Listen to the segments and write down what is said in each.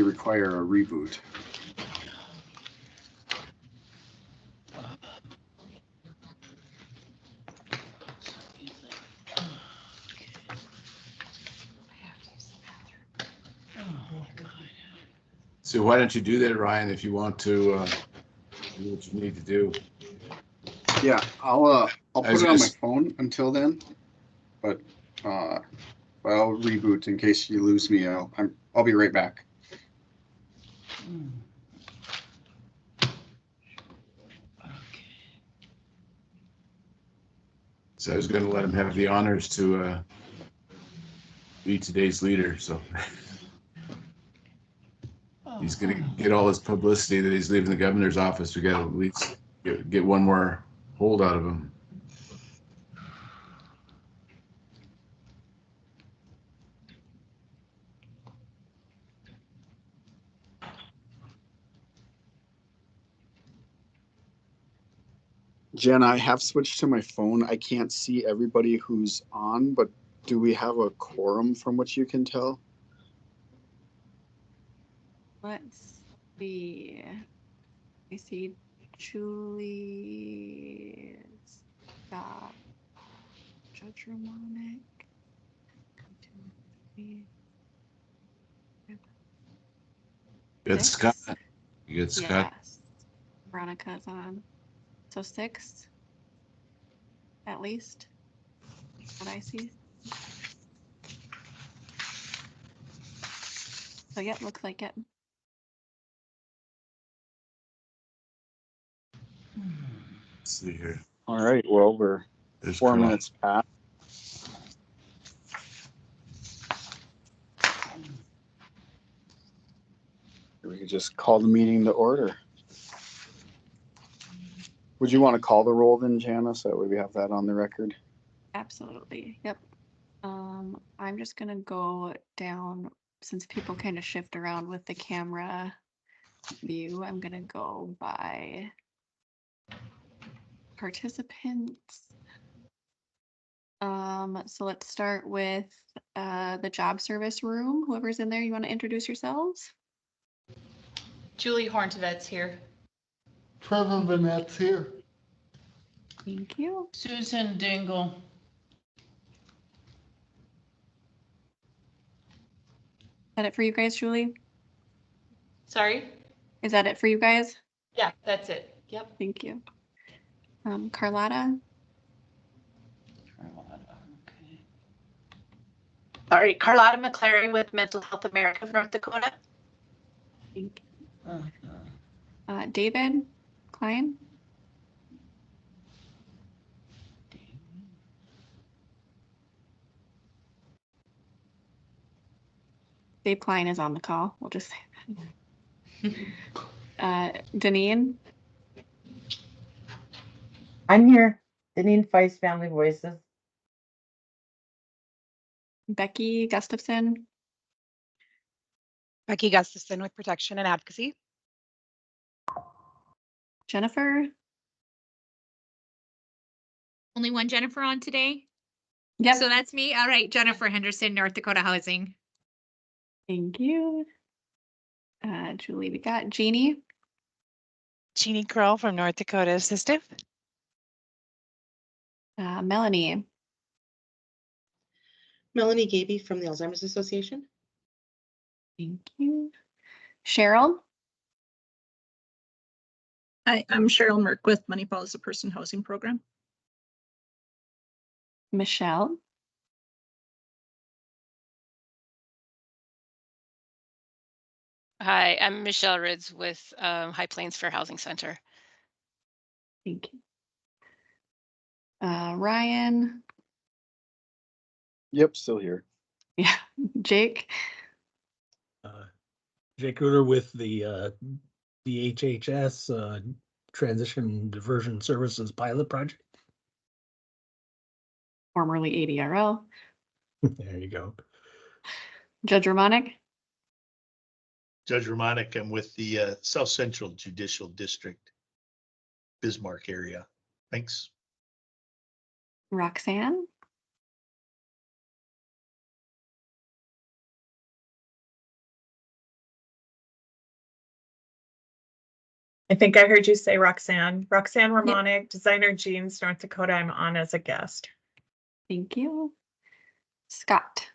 they require a reboot. So why don't you do that, Ryan, if you want to do what you need to do? Yeah, I'll put it on my phone until then, but I'll reboot in case you lose me. I'll be right back. So I was going to let him have the honors to be today's leader. So he's going to get all his publicity that he's leaving the governor's office. We got to at least get one more hold out of him. Jen, I have switched to my phone. I can't see everybody who's on, but do we have a quorum from which you can tell? Let's see. I see Julie, Scott, Judge Ramonic. You got Scott. You got Scott. Yes. Veronica's on. So 6, at least, what I see. So yeah, looks like it. Let's see here. All right, well, we're There's 4 Carl. minutes past. We could just call the meeting to order. Would you want to call the roll then, Janice? That way we have that on the record. Absolutely. Yep. I'm just gonna go down since people kind of shift around with the camera view. I'm gonna go by participants. So let's start with the job service room. Whoever's in there, you want to introduce yourselves? Julie Horntevet's here. Trevor Vanette's here. Thank you. Susan Dingle. Is that it for you guys, Julie? Sorry? Is that it for you guys? Yeah, that's it. Yep. Thank you. Carlotta? Okay. All right, Carlotta McClary with Mental Health America of North Dakota. Thank you. David Klein? Dave Klein is on the call. We'll just say that. Deneen? I'm here. Deneen Feist, Family Voices. Becky Gustafson? Becky Gustafson with Protection and Advocacy. Jennifer? Only one Jennifer on today? Yep. So that's me. All right, Jennifer Henderson, North Dakota Housing. Thank you. Julie, we got Jeannie. Jeannie Kroll from North Dakota Assistive. Melanie. Melanie Gaby from the Alzheimer's Association. Thank you. Cheryl. Hi, I'm Cheryl Merck with Money Follows the Person Housing Program. Michelle. Hi, I'm Michelle Ridds with High Plains Fair Housing Center. Thank you. Ryan. Yep, still here. Yeah. Jake. Jake Ruder with the DHHS Transition Diversion Services Pilot Project. Formerly ADRL. There you go. Judge Ramonic. Judge Ramonic, I'm with the South Central Judicial District, Bismarck area. Thanks. Roxanne. I think I heard you say Roxanne. Roxanne Romanic, Designer Jeans, North Dakota. I'm on as a guest. Thank you. Scott.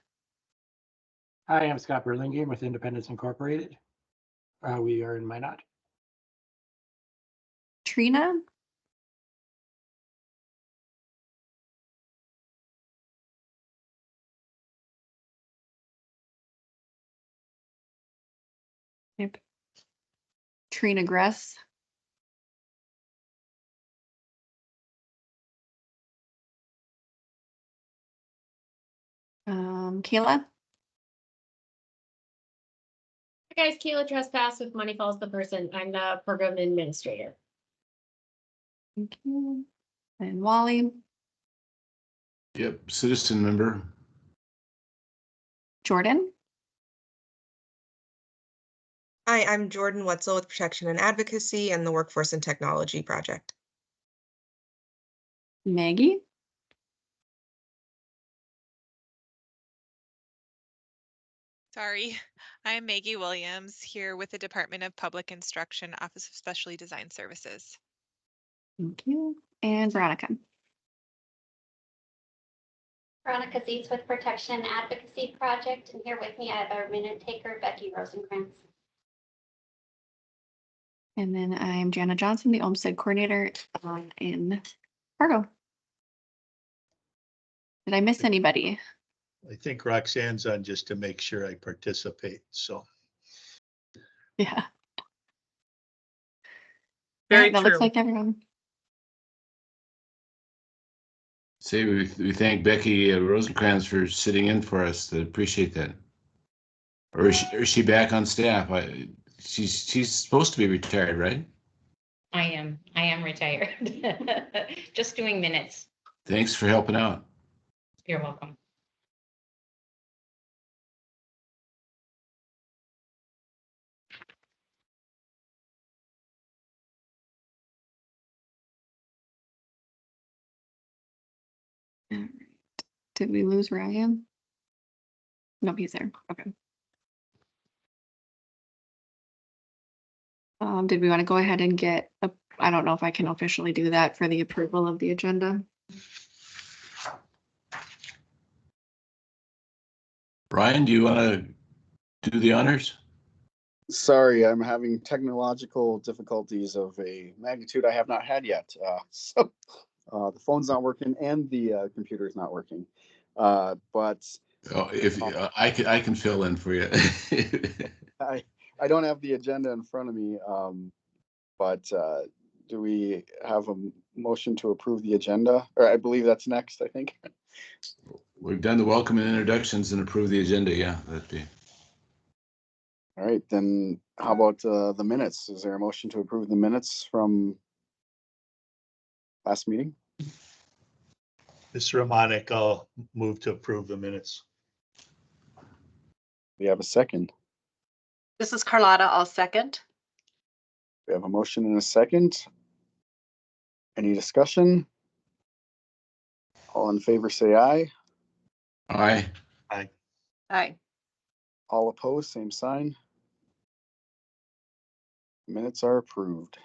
Hi, I'm Scott Burlingame with Independence Incorporated. We are in Minot. Trina. Yep. Trina Gress. Kayla. Hi guys, Kayla Trespass with Money Falls the Person. I'm the program administrator. Thank you. And Wally. Yep, citizen member. Jordan. Hi, I'm Jordan Wetzel with Protection and Advocacy and the Workforce and Technology Project. Maggie. Sorry, I'm Maggie Williams here with the Department of Public Instruction, Office of Specially Designed Services. Thank you. And Veronica. Veronica Zietz with Protection and Advocacy Project, and here with me I have our minute taker, Becky Rosenkrantz. And then I'm Jana Johnson, the Olmstead coordinator in Fargo. Did I miss anybody? I think Roxanne's on just to make sure I participate, so. Yeah. Very that true. looks like everyone. Say we thank Becky Rosenkrantz for sitting in for us. I appreciate that. Or is she back on staff? She's supposed to be retired, right? I am retired. Just doing minutes. Thanks for helping out. You're welcome. All right. Did we lose Ryan? Nope, he's there. Okay. Did we want to go ahead and get I don't know if I can officially do that for the approval of the agenda. Brian, do you want to do the honors? Sorry, I'm having technological difficulties of a magnitude I have not had yet. So the phone's not working and the computer is not working. But if I can fill in for you. I don't have the agenda in front of me, but do we have a motion to approve the agenda? Or I believe that's next, I think. We've done the welcome and introductions and approved the agenda. Yeah, that'd be. All right, then how about the minutes? Is there a motion to approve the minutes from last meeting? Mr. Romanek, I'll move to approve the minutes. We have a second. This is Carlotta. I'll second. We have a motion and a second. Any discussion? All in favor, say aye. Aye. Aye. Aye. All opposed, same sign. Minutes are approved.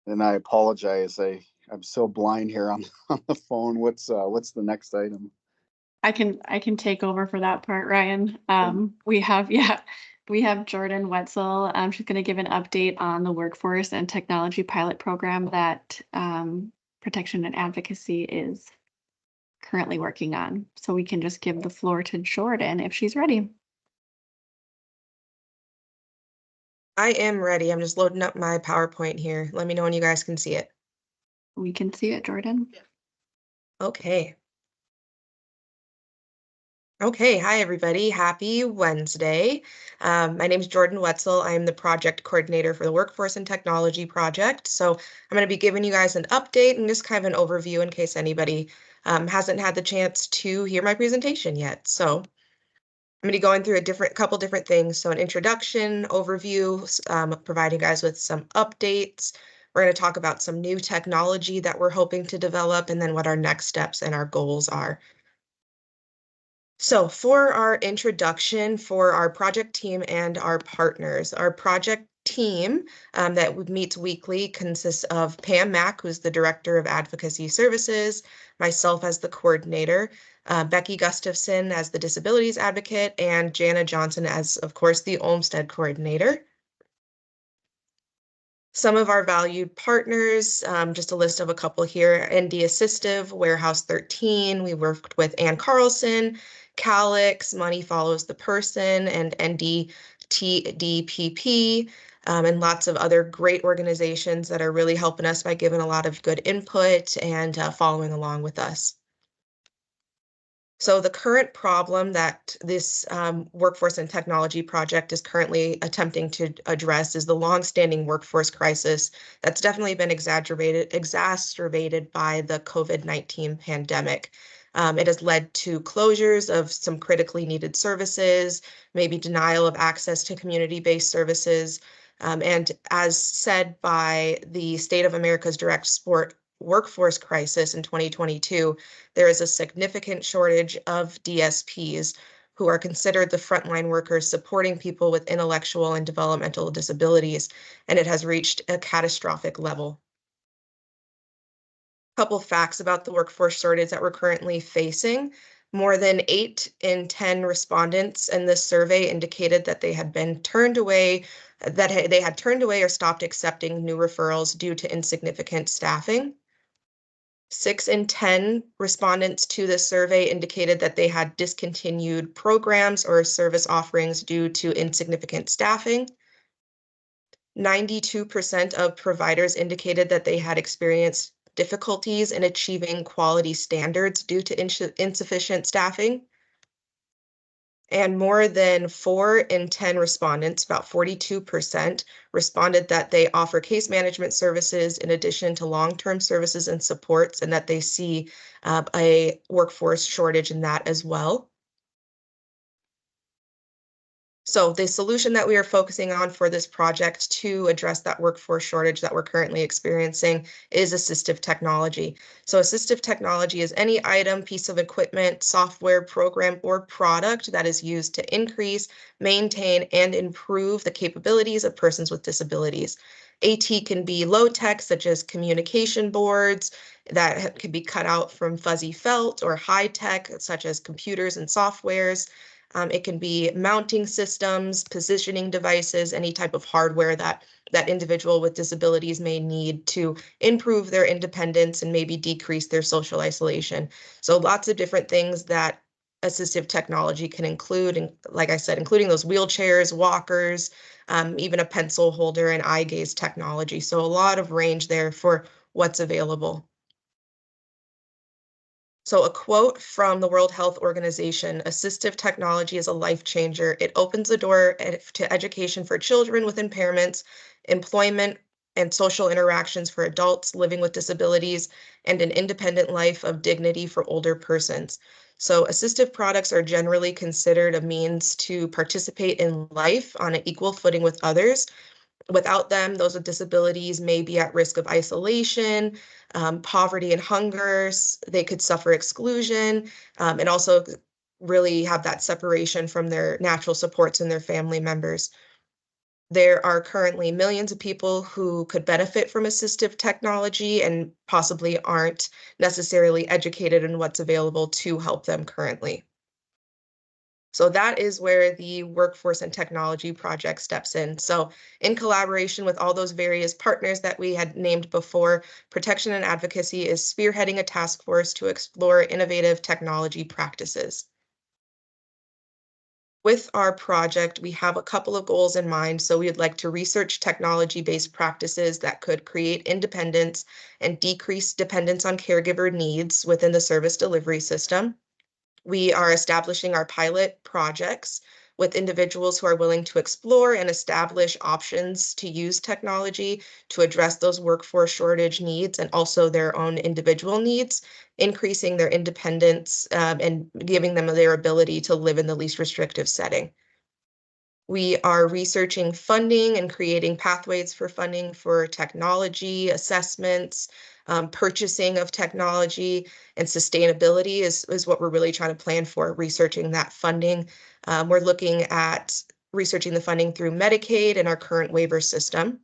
And I apologize. I'm so blind here on the phone. What's the next item? I can take over for that part, Ryan. We have Jordan Wetzel. She's going to give an update on the workforce and technology pilot program that Protection and Advocacy is currently working on. So we can just give the floor to Jordan if she's ready. I am ready. I'm just loading up my PowerPoint here. Let me know when you guys can see it. We can see it, Jordan. Okay. Okay, hi everybody. Happy Wednesday. My name is Jordan Wetzel. I'm the project coordinator for the Workforce and Technology Project. So I'm going to be giving you guys an update and just kind of an overview in case anybody hasn't had the chance to hear my presentation yet. So I'm going to be going through a couple different things. So an introduction, overview, providing you guys with some updates. We're going to talk about some new technology that we're hoping to develop and then what our next steps and our goals are. So for our introduction for our project team and our partners, our project team that meets weekly consists of Pam Mack, who's the Director of Advocacy Services, myself as the coordinator, Becky Gustafson as the Disabilities Advocate, and Jana Johnson as, of course, the Olmstead Coordinator. Some of our valued partners, just a list of a couple here: ND Assistive, Warehouse 13. We worked with Ann Carlson, Calix, Money Follows the Person, and NDTDPP, and lots of other great organizations that are really helping us by giving a lot of good input and following along with us. So the current problem that this workforce and technology project is currently attempting to address is the longstanding workforce crisis that's definitely been exacerbated by the COVID-19 pandemic. It has led to closures of some critically needed services, maybe denial of access to community-based services, and as said by the State of America's Direct Support Workforce Crisis in 2022, there is a significant shortage of DSPs, who are considered the frontline workers supporting people with intellectual and developmental disabilities, and it has reached a catastrophic level. A couple facts about the workforce shortage that we're currently facing. More than 8 in 10 respondents in this survey indicated that they had turned away or stopped accepting new referrals due to insignificant staffing. 6 in 10 respondents to this survey indicated that they had discontinued programs or service offerings due to insignificant staffing. 92% of providers indicated that they had experienced difficulties in achieving quality standards due to insufficient staffing. And more than 4 in 10 respondents, about 42%, responded that they offer case management services in addition to long-term services and supports, and that they see a workforce shortage in that as well. So the solution that we are focusing on for this project to address that workforce shortage that we're currently experiencing is assistive technology. So assistive technology is any item, piece of equipment, software, program, or product that is used to increase, maintain, and improve the capabilities of persons with disabilities. AT can be low tech, such as communication boards that can be cut out from fuzzy felt, or high tech, such as computers and softwares. It can be mounting systems, positioning devices, any type of hardware that individual with disabilities may need to improve their independence and maybe decrease their social isolation. So lots of different things that assistive technology can include, and like I said, including those wheelchairs, walkers, even a pencil holder and eye gaze technology. So a lot of range there for what's available. So a quote from the World Health Organization: "Assistive technology is a life changer. It opens the door to education for children with impairments, employment and social interactions for adults living with disabilities, and an independent life of dignity for older persons." So assistive products are generally considered a means to participate in life on an equal footing with others. Without them, those with disabilities may be at risk of isolation, poverty and hunger. They could suffer exclusion, and also really have that separation from their natural supports and their family members. There are currently millions of people who could benefit from assistive technology and possibly aren't necessarily educated in what's available to help them currently. So that is where the Workforce and Technology Project steps in. So in collaboration with all those various partners that we had named before, Protection and Advocacy is spearheading a task force to explore innovative technology practices. With our project, we have a couple of goals in mind. So we would like to research technology-based practices that could create independence and decrease dependence on caregiver needs within the service delivery system. We are establishing our pilot projects with individuals who are willing to explore and establish options to use technology to address those workforce shortage needs and also their own individual needs, increasing their independence and giving them their ability to live in the least restrictive setting. We are researching funding and creating pathways for funding for technology assessments, purchasing of technology, and sustainability is what we're really trying to plan for, researching that funding. We're looking at researching the funding through Medicaid and our current waiver system.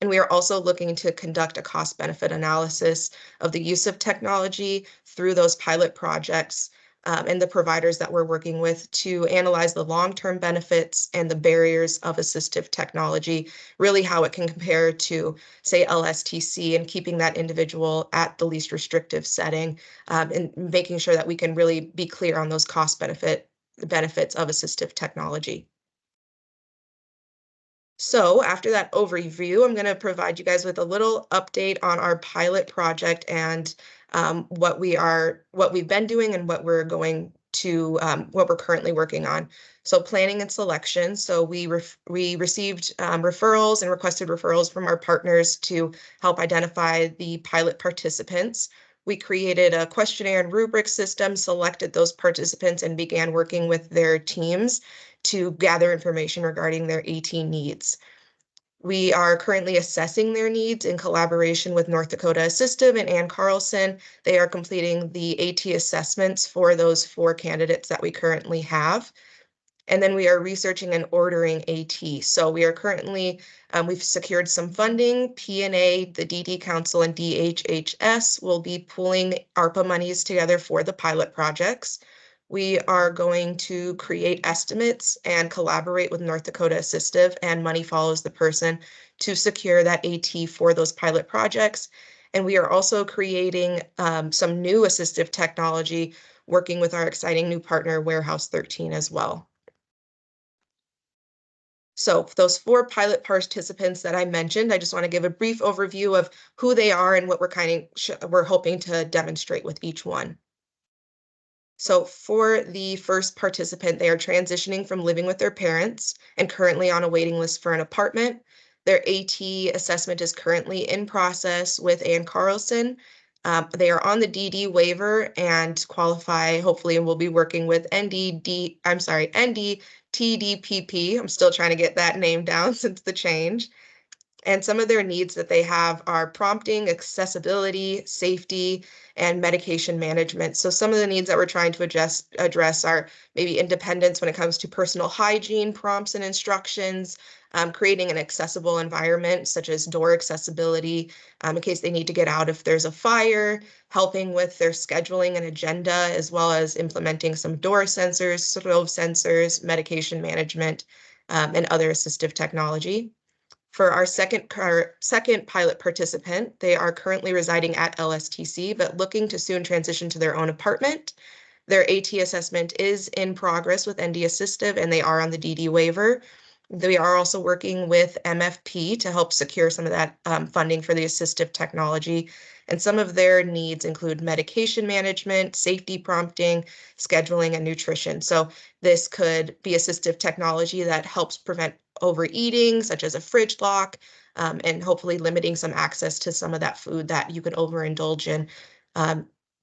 And we are also looking to conduct a cost benefit analysis of the use of technology through those pilot projects and the providers that we're working with to analyze the long-term benefits and the barriers of assistive technology, really how it can compare to, say, LSTC, and keeping that individual at the least restrictive setting, and making sure that we can really be clear on those cost benefits of assistive technology. So after that overview, I'm going to provide you guys with a little update on our pilot project and what we've been doing and what we're going to, what we're currently working on. So planning and selection. So we received referrals and requested referrals from our partners to help identify the pilot participants. We created a questionnaire and rubric system, selected those participants, and began working with their teams to gather information regarding their AT needs. We are currently assessing their needs in collaboration with North Dakota Assistive and Ann Carlson. They are completing the AT assessments for those 4 candidates that we currently have. And then we are researching and ordering AT. So we are currently, we've secured some funding. P&A, the DD Council, and DHHS will be pooling ARPA monies together for the pilot projects. We are going to create estimates and collaborate with North Dakota Assistive and Money Follows the Person to secure that AT for those pilot projects. And we are also creating some new assistive technology, working with our exciting new partner, Warehouse 13, as well. So those 4 pilot participants that I mentioned, I just want to give a brief overview of who they are and what we're hoping to demonstrate with each one. So for the first participant, they are transitioning from living with their parents and currently on a waiting list for an apartment. Their AT assessment is currently in process with Ann Carlson. They are on the DD waiver and qualify, hopefully, and we'll be working with NDTDPP. I'm still trying to get that name down since the change. And some of their needs that they have are prompting, accessibility, safety, and medication management. So some of the needs that we're trying to address are maybe independence when it comes to personal hygiene, prompts and instructions, creating an accessible environment such as door accessibility in case they need to get out if there's a fire, helping with their scheduling and agenda, as well as implementing some door sensors, stove sensors, medication management, and other assistive technology. For our second pilot participant, they are currently residing at LSTC, but looking to soon transition to their own apartment. Their AT assessment is in progress with ND Assistive, and they are on the DD waiver. We are also working with MFP to help secure some of that funding for the assistive technology. And some of their needs include medication management, safety prompting, scheduling, and nutrition. So this could be assistive technology that helps prevent overeating, such as a fridge lock, and hopefully limiting some access to some of that food that you can overindulge in.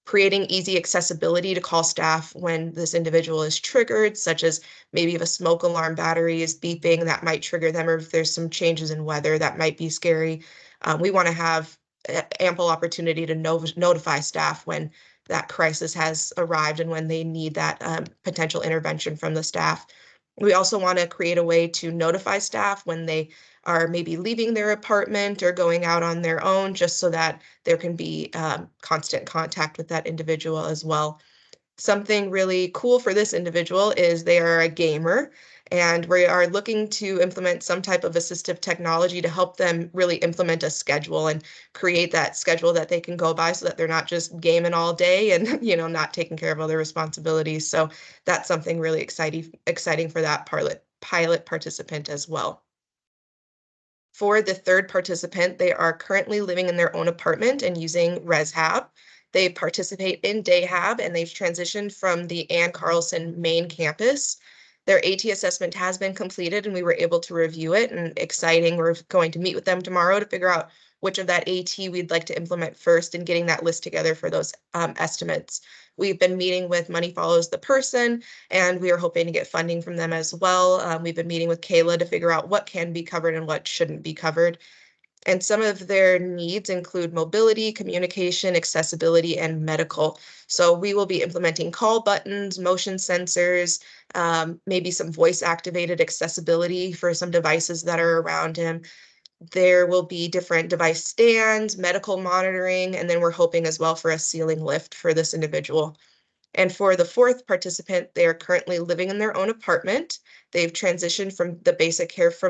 Creating easy accessibility to call staff when this individual is triggered, such as maybe if a smoke alarm battery is beeping, that might trigger them, or if there's some changes in weather, that might be scary. We want to have ample opportunity to notify staff when that crisis has arrived and when they need that potential intervention from the staff. We also want to create a way to notify staff when they are maybe leaving their apartment or going out on their own, just so that there can be constant contact with that individual as well. Something really cool for this individual is they are a gamer, and we are looking to implement some type of assistive technology to help them really implement a schedule and create that schedule that they can go by so that they're not just gaming all day and, you know, not taking care of other responsibilities. So that's something really exciting for that pilot participant as well. For the third participant, they are currently living in their own apartment and using ResHab. They participate in DayHab, and they've transitioned from the Ann Carlson main campus. Their AT assessment has been completed, and we were able to review it, and exciting. We're going to meet with them tomorrow to figure out which of that AT we'd like to implement first and getting that list together for those estimates. We've been meeting with Money Follows the Person, and we are hoping to get funding from them as well. We've been meeting with Kayla to figure out what can be covered and what shouldn't be covered. And some of their needs include mobility, communication, accessibility, and medical. So we will be implementing call buttons, motion sensors, maybe some voice activated accessibility for some devices that are around him. There will be different device stands, medical monitoring, and then we're hoping as well for a ceiling lift for this individual. And for the fourth participant, they are currently living in their own apartment. They've transitioned from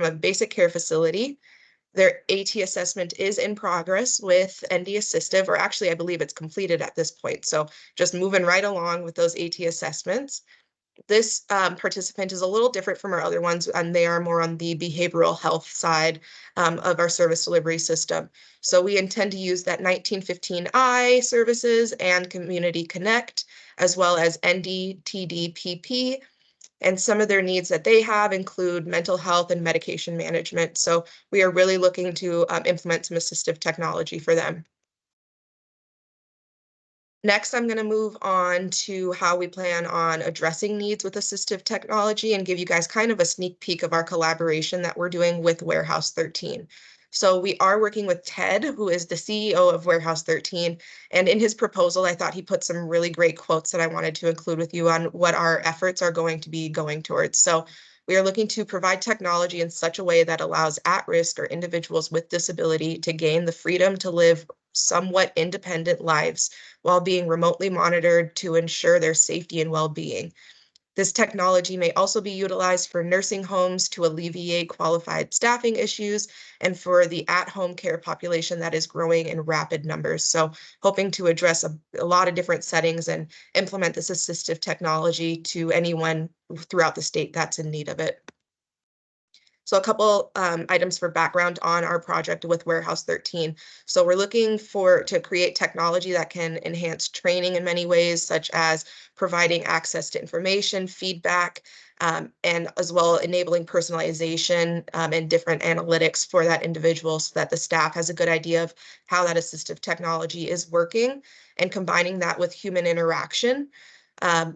a basic care facility. Their AT assessment is in progress with ND Assistive, or actually I believe it's completed at this point. So just moving right along with those AT assessments. This participant is a little different from our other ones, and they are more on the behavioral health side of our service delivery system. So we intend to use that 1915I services and Community Connect, as well as ND, TD, PP. And some of their needs that they have include mental health and medication management. So we are really looking to implement some assistive technology for them. Next, I'm going to move on to how we plan on addressing needs with assistive technology and give you guys kind of a sneak peek of our collaboration that we're doing with Warehouse 13. So we are working with Ted, who is the CEO of Warehouse 13. And in his proposal, I thought he put some really great quotes that I wanted to include with you on what our efforts are going to be going towards. So we are looking to provide technology in such a way that allows at-risk or individuals with disability to gain the freedom to live somewhat independent lives while being remotely monitored to ensure their safety and well-being. This technology may also be utilized for nursing homes to alleviate qualified staffing issues and for the at-home care population that is growing in rapid numbers. So hoping to address a lot of different settings and implement this assistive technology to anyone throughout the state that's in need of it. So a couple items for background on our project with Warehouse 13. So we're looking to create technology that can enhance training in many ways, such as providing access to information, feedback, and as well enabling personalization and different analytics for that individual so that the staff has a good idea of how that assistive technology is working, and combining that with human interaction.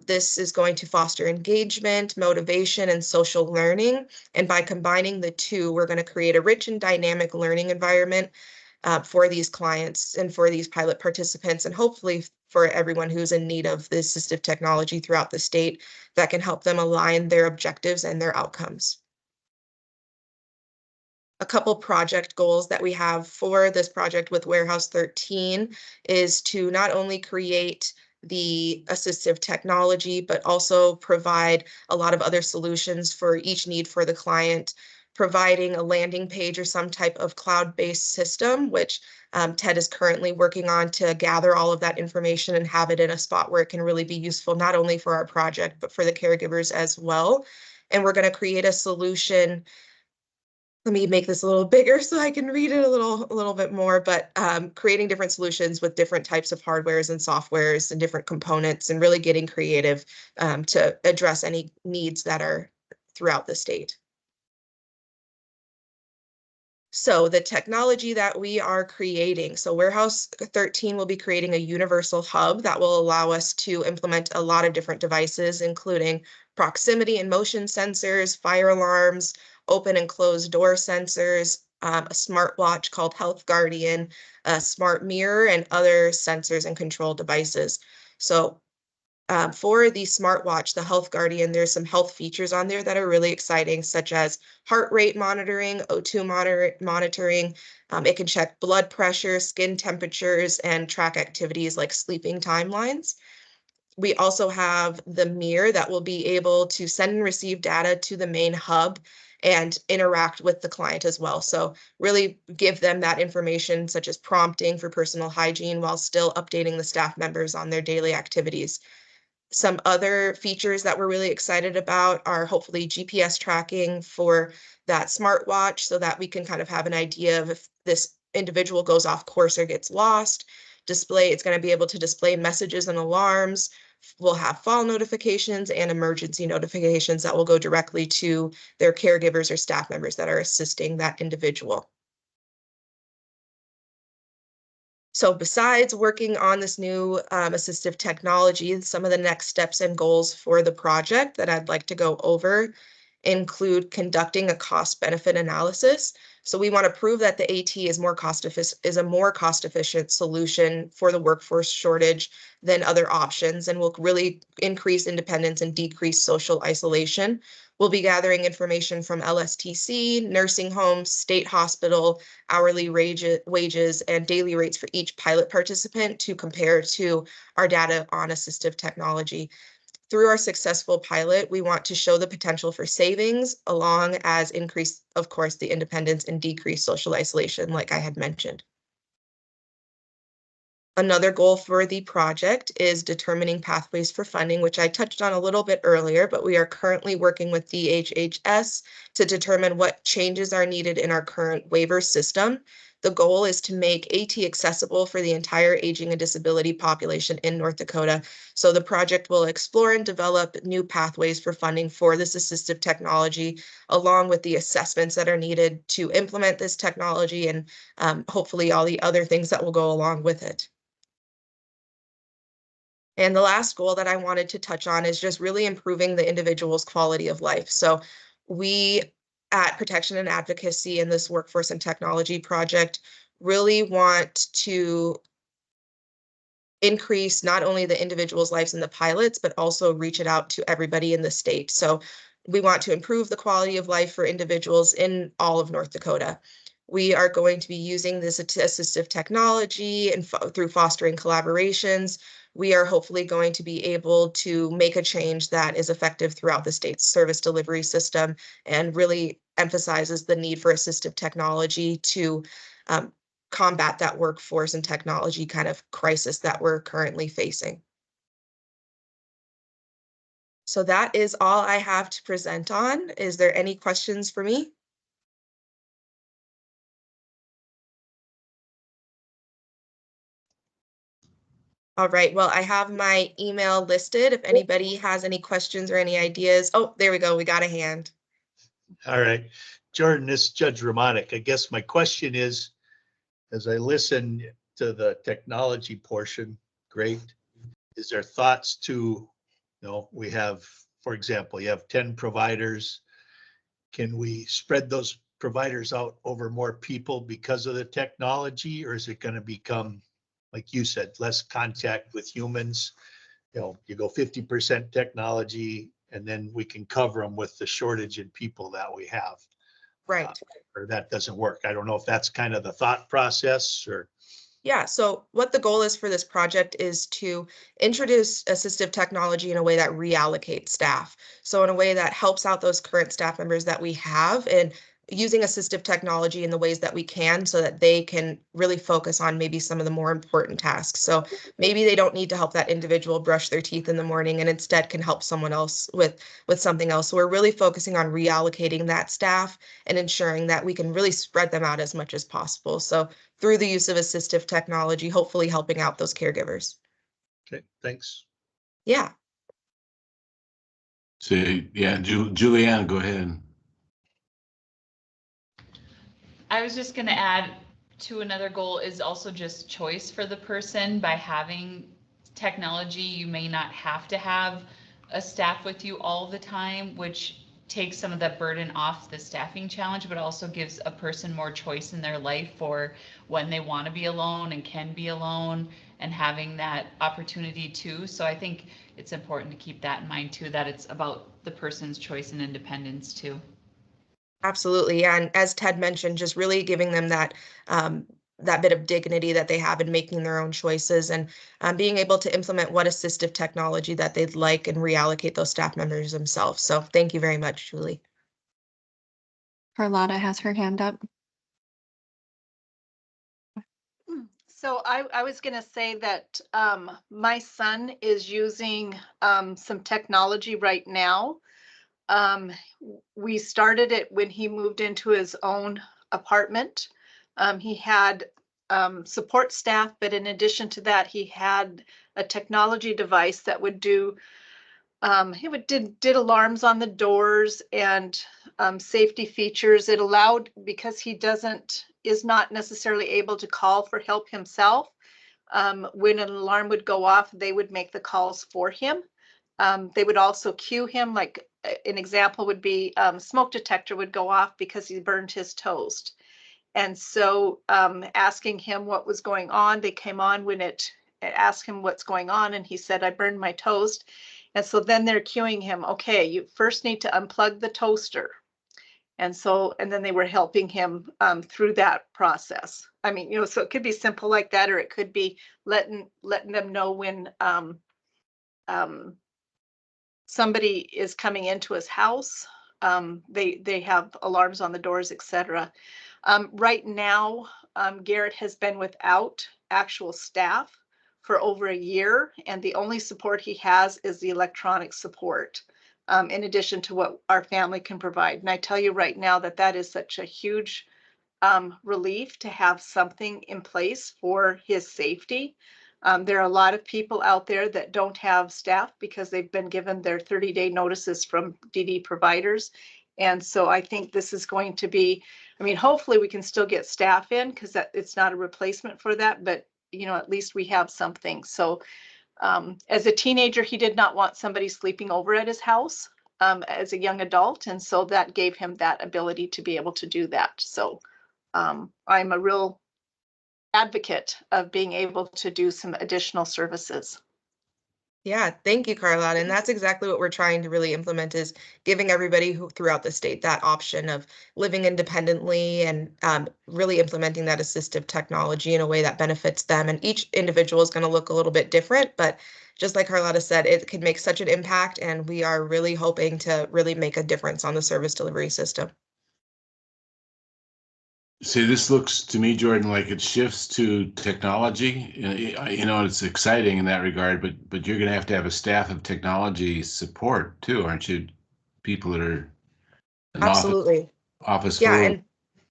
This is going to foster engagement, motivation, and social learning. And by combining the two, we're going to create a rich and dynamic learning environment for these clients and for these pilot participants, and hopefully for everyone who's in need of the assistive technology throughout the state that can help them align their objectives and their outcomes. A couple project goals that we have for this project with Warehouse 13 is to not only create the assistive technology, but also provide a lot of other solutions for each need for the client, providing a landing page or some type of cloud-based system, which Ted is currently working on to gather all of that information and have it in a spot where it can really be useful, not only for our project, but for the caregivers as well. And we're going to create a solution. Let me make this a little bigger so I can read it a little bit more, but creating different solutions with different types of hardwares and softwares and different components, and really getting creative to address any needs that are throughout the state. So the technology that we are creating, so Warehouse 13 will be creating a universal hub that will allow us to implement a lot of different devices, including proximity and motion sensors, fire alarms, open and closed door sensors, a smartwatch called Health Guardian, a smart mirror, and other sensors and control devices. So for the smartwatch, the Health Guardian, there's some health features on there that are really exciting, such as heart rate monitoring, O2 monitoring. It can check blood pressure, skin temperatures, and track activities like sleeping timelines. We also have the mirror that will be able to send and receive data to the main hub and interact with the client as well. So really give them that information, such as prompting for personal hygiene, while still updating the staff members on their daily activities. Some other features that we're really excited about are hopefully GPS tracking for that smartwatch, so that we can kind of have an idea of if this individual goes off course or gets lost. It's going to be able to display messages and alarms. We'll have fall notifications and emergency notifications that will go directly to their caregivers or staff members that are assisting that individual. So besides working on this new assistive technology, some of the next steps and goals for the project that I'd like to go over include conducting a cost benefit analysis. So we want to prove that the AT is a more cost efficient solution for the workforce shortage than other options, and will really increase independence and decrease social isolation. We'll be gathering information from LSTC, nursing homes, state hospital, hourly wages, and daily rates for each pilot participant to compare to our data on assistive technology. Through our successful pilot, we want to show the potential for savings, along as increase, of course, the independence and decrease social isolation, like I had mentioned. Another goal for the project is determining pathways for funding, which I touched on a little bit earlier, but we are currently working with DHHS to determine what changes are needed in our current waiver system. The goal is to make AT accessible for the entire aging and disability population in North Dakota. So the project will explore and develop new pathways for funding for this assistive technology, along with the assessments that are needed to implement this technology, and hopefully all the other things that will go along with it. And the last goal that I wanted to touch on is just really improving the individual's quality of life. So we at Protection and Advocacy in this Workforce and Technology project really want to increase not only the individual's lives and the pilots, but also reach it out to everybody in the state. So we want to improve the quality of life for individuals in all of North Dakota. We are going to be using this assistive technology and through fostering collaborations, we are hopefully going to be able to make a change that is effective throughout the state's service delivery system and really emphasizes the need for assistive technology to combat that workforce and technology kind of crisis that we're currently facing. So that is all I have to present on. Is there any questions for me? All right, well, I have my email listed. If anybody has any questions or any ideas. Oh, there we go. We got a hand. All right, Jordan, this is Judge Romanek. I guess my question is, as I listen to the technology portion, great. Is there thoughts to, we have, for example, you have 10 providers. Can we spread those providers out over more people because of the technology, or is it going to become, like you said, less contact with humans? You go 50% technology, and then we can cover them with the shortage in people that we have. Right. Or that doesn't work. I don't know if that's kind of the thought process or. Yeah, so what the goal is for this project is to introduce assistive technology in a way that reallocates staff. So in a way that helps out those current staff members that we have, and using assistive technology in the ways that we can so that they can really focus on maybe some of the more important tasks. So maybe they don't need to help that individual brush their teeth in the morning and instead can help someone else with something else. So we're really focusing on reallocating that staff and ensuring that we can really spread them out as much as possible. So through the use of assistive technology, hopefully helping out those caregivers. Okay, thanks. Yeah. So, yeah, Julianne, go ahead. I was just going to add to another goal is also just choice for the person. By having technology, you may not have to have a staff with you all the time, which takes some of that burden off the staffing challenge, but also gives a person more choice in their life for when they want to be alone and can be alone, and having that opportunity too. So I think it's important to keep that in mind too, that it's about the person's choice and independence too. Absolutely. Yeah. And as Ted mentioned, just really giving them that that bit of dignity that they have in making their own choices, and being able to implement what assistive technology that they'd like and reallocate those staff members themselves. So thank you very much, Julie. Carlotta has her hand up. So I was going to say that my son is using some technology right now. We started it when he moved into his own apartment. He had support staff, but in addition to that, he had a technology device that would do, did alarms on the doors and safety features. It allowed, because he is not necessarily able to call for help himself. When an alarm would go off, they would make the calls for him. They would also cue him, like an example would be smoke detector would go off because he burned his toast. And so asking him what was going on, they came on when it asked him what's going on, and he said, I burned my toast. And so then they're cueing him, okay, you first need to unplug the toaster. And so, and then they were helping him through that process. I mean, you know, so it could be simple like that, or it could be letting them know when somebody is coming into his house. They have alarms on the doors, etc. Right now, Garrett has been without actual staff for over a year, and the only support he has is the electronic support, in addition to what our family can provide. And I tell you right now that that is such a huge relief to have something in place for his safety. There are a lot of people out there that don't have staff because they've been given their 30-day notices from DD providers. And so I think this is going to be, I mean, hopefully we can still get staff in because it's not a replacement for that, but you know, at least we have something. So as a teenager, he did not want somebody sleeping over at his house as a young adult. And so that gave him that ability to be able to do that. So I'm a real advocate of being able to do some additional services. Yeah, thank you, Carlotta. And that's exactly what we're trying to really implement, is giving everybody who throughout the state that option of living independently and really implementing that assistive technology in a way that benefits them. And each individual is going to look a little bit different, but just like Carlotta said, it can make such an impact, and we are really hoping to really make a difference on the service delivery system. See, this looks to me, Jordan, like it shifts to technology. You know, it's exciting in that regard, but you're going to have a staff of technology support too, aren't you? People that are an Absolutely. office Yeah, full.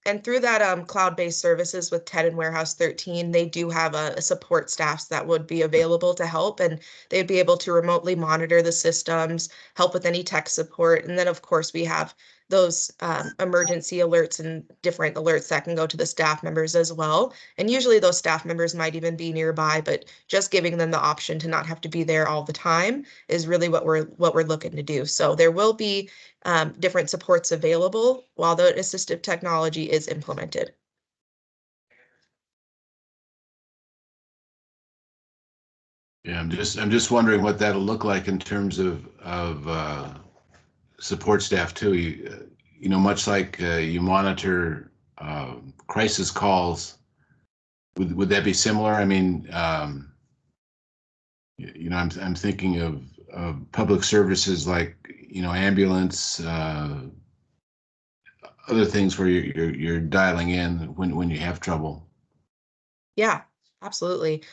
and through that cloud-based services with TED and Warehouse 13, they do have a support staffs that would be available to help, and they'd be able to remotely monitor the systems, help with any tech support. And then, of course, we have those emergency alerts and different alerts that can go to the staff members as well. And usually those staff members might even be nearby, but just giving them the option to not have to be there all the time is really what we're looking to do. So there will be different supports available while the assistive technology is implemented. Yeah, I'm just wondering what that'll look like in terms of support staff too. You know, much like you monitor crisis calls, would that be similar? I mean, you know, I'm thinking of public services like, you know, ambulance, other things where you're dialing in when you have trouble. Yeah, absolutely.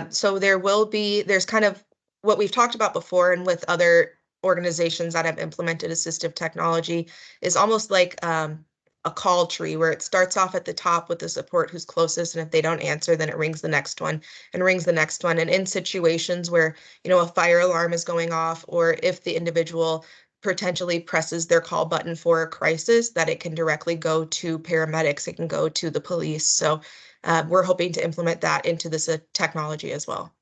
So there's kind of what we've talked about before, and with other organizations that have implemented assistive technology, is almost like a call tree where it starts off at the top with the support who's closest, and if they don't answer, then it rings the next one and rings the next one. And in situations where, you know, a fire alarm is going off, or if the individual potentially presses their call button for a crisis, that it can directly go to paramedics, it can go to the police. So we're hoping to implement that into this technology as well.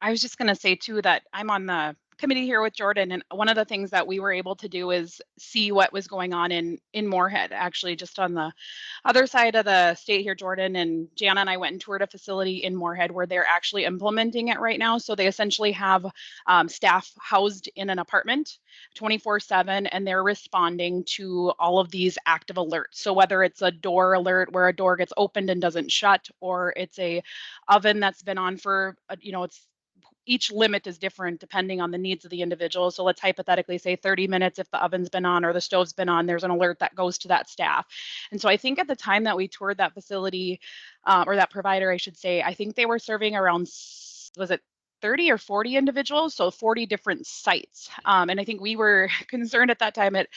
I was just going to say too that I'm on the committee here with Jordan, and one of the things that we were able to do is see what was going on in Moorhead, actually just on the other side of the state here. Jordan and Jana and I went and toured a facility in Moorhead where they're actually implementing it right now. So they essentially have staff housed in an apartment 24/7, and they're responding to all of these active alerts. So whether it's a door alert where a door gets opened and doesn't shut, or it's a oven that's been on for, you know, it's each limit is different depending on the needs of the individual. So let's hypothetically say 30 minutes, if the oven's been on or the stove's been on, there's an alert that goes to that staff. And so I think at the time that we toured that facility, or that provider, I should say, I think they were serving around, was it 30 or 40 individuals, so 40 different sites. And I think we were concerned at that time at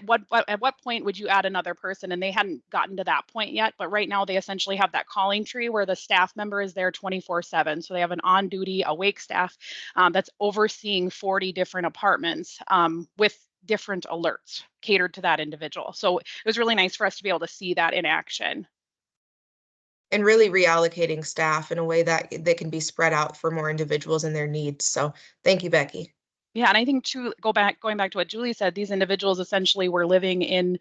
what point would you add another person? And they hadn't gotten to that point yet. But right now they essentially have that calling tree where the staff member is there 24/7. So they have an on-duty awake staff that's overseeing 40 different apartments with different alerts catered to that individual. So it was really nice for us to be able to see that in action. And really reallocating staff in a way that they can be spread out for more individuals and their needs. So thank you, Becky. Yeah, and I think going back to what Julie said, these individuals essentially were living in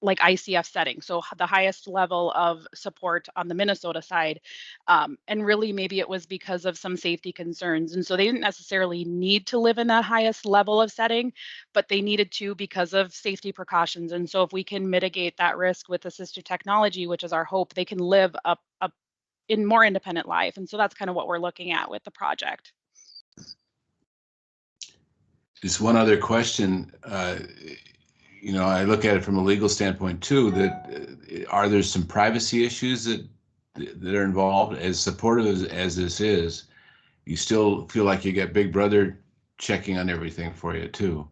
like ICF setting, so the highest level of support on the Minnesota side. And really, maybe it was because of some safety concerns. And so they didn't necessarily need to live in that highest level of setting, but they needed to because of safety precautions. And so if we can mitigate that risk with assistive technology, which is our hope, they can live up in more independent life. And so that's kind of what we're looking at with the project. Just one other question. You know, I look at it from a legal standpoint too, that are there some privacy issues that are involved? As supportive as this is, you still feel like you get Big Brother checking on everything for you too.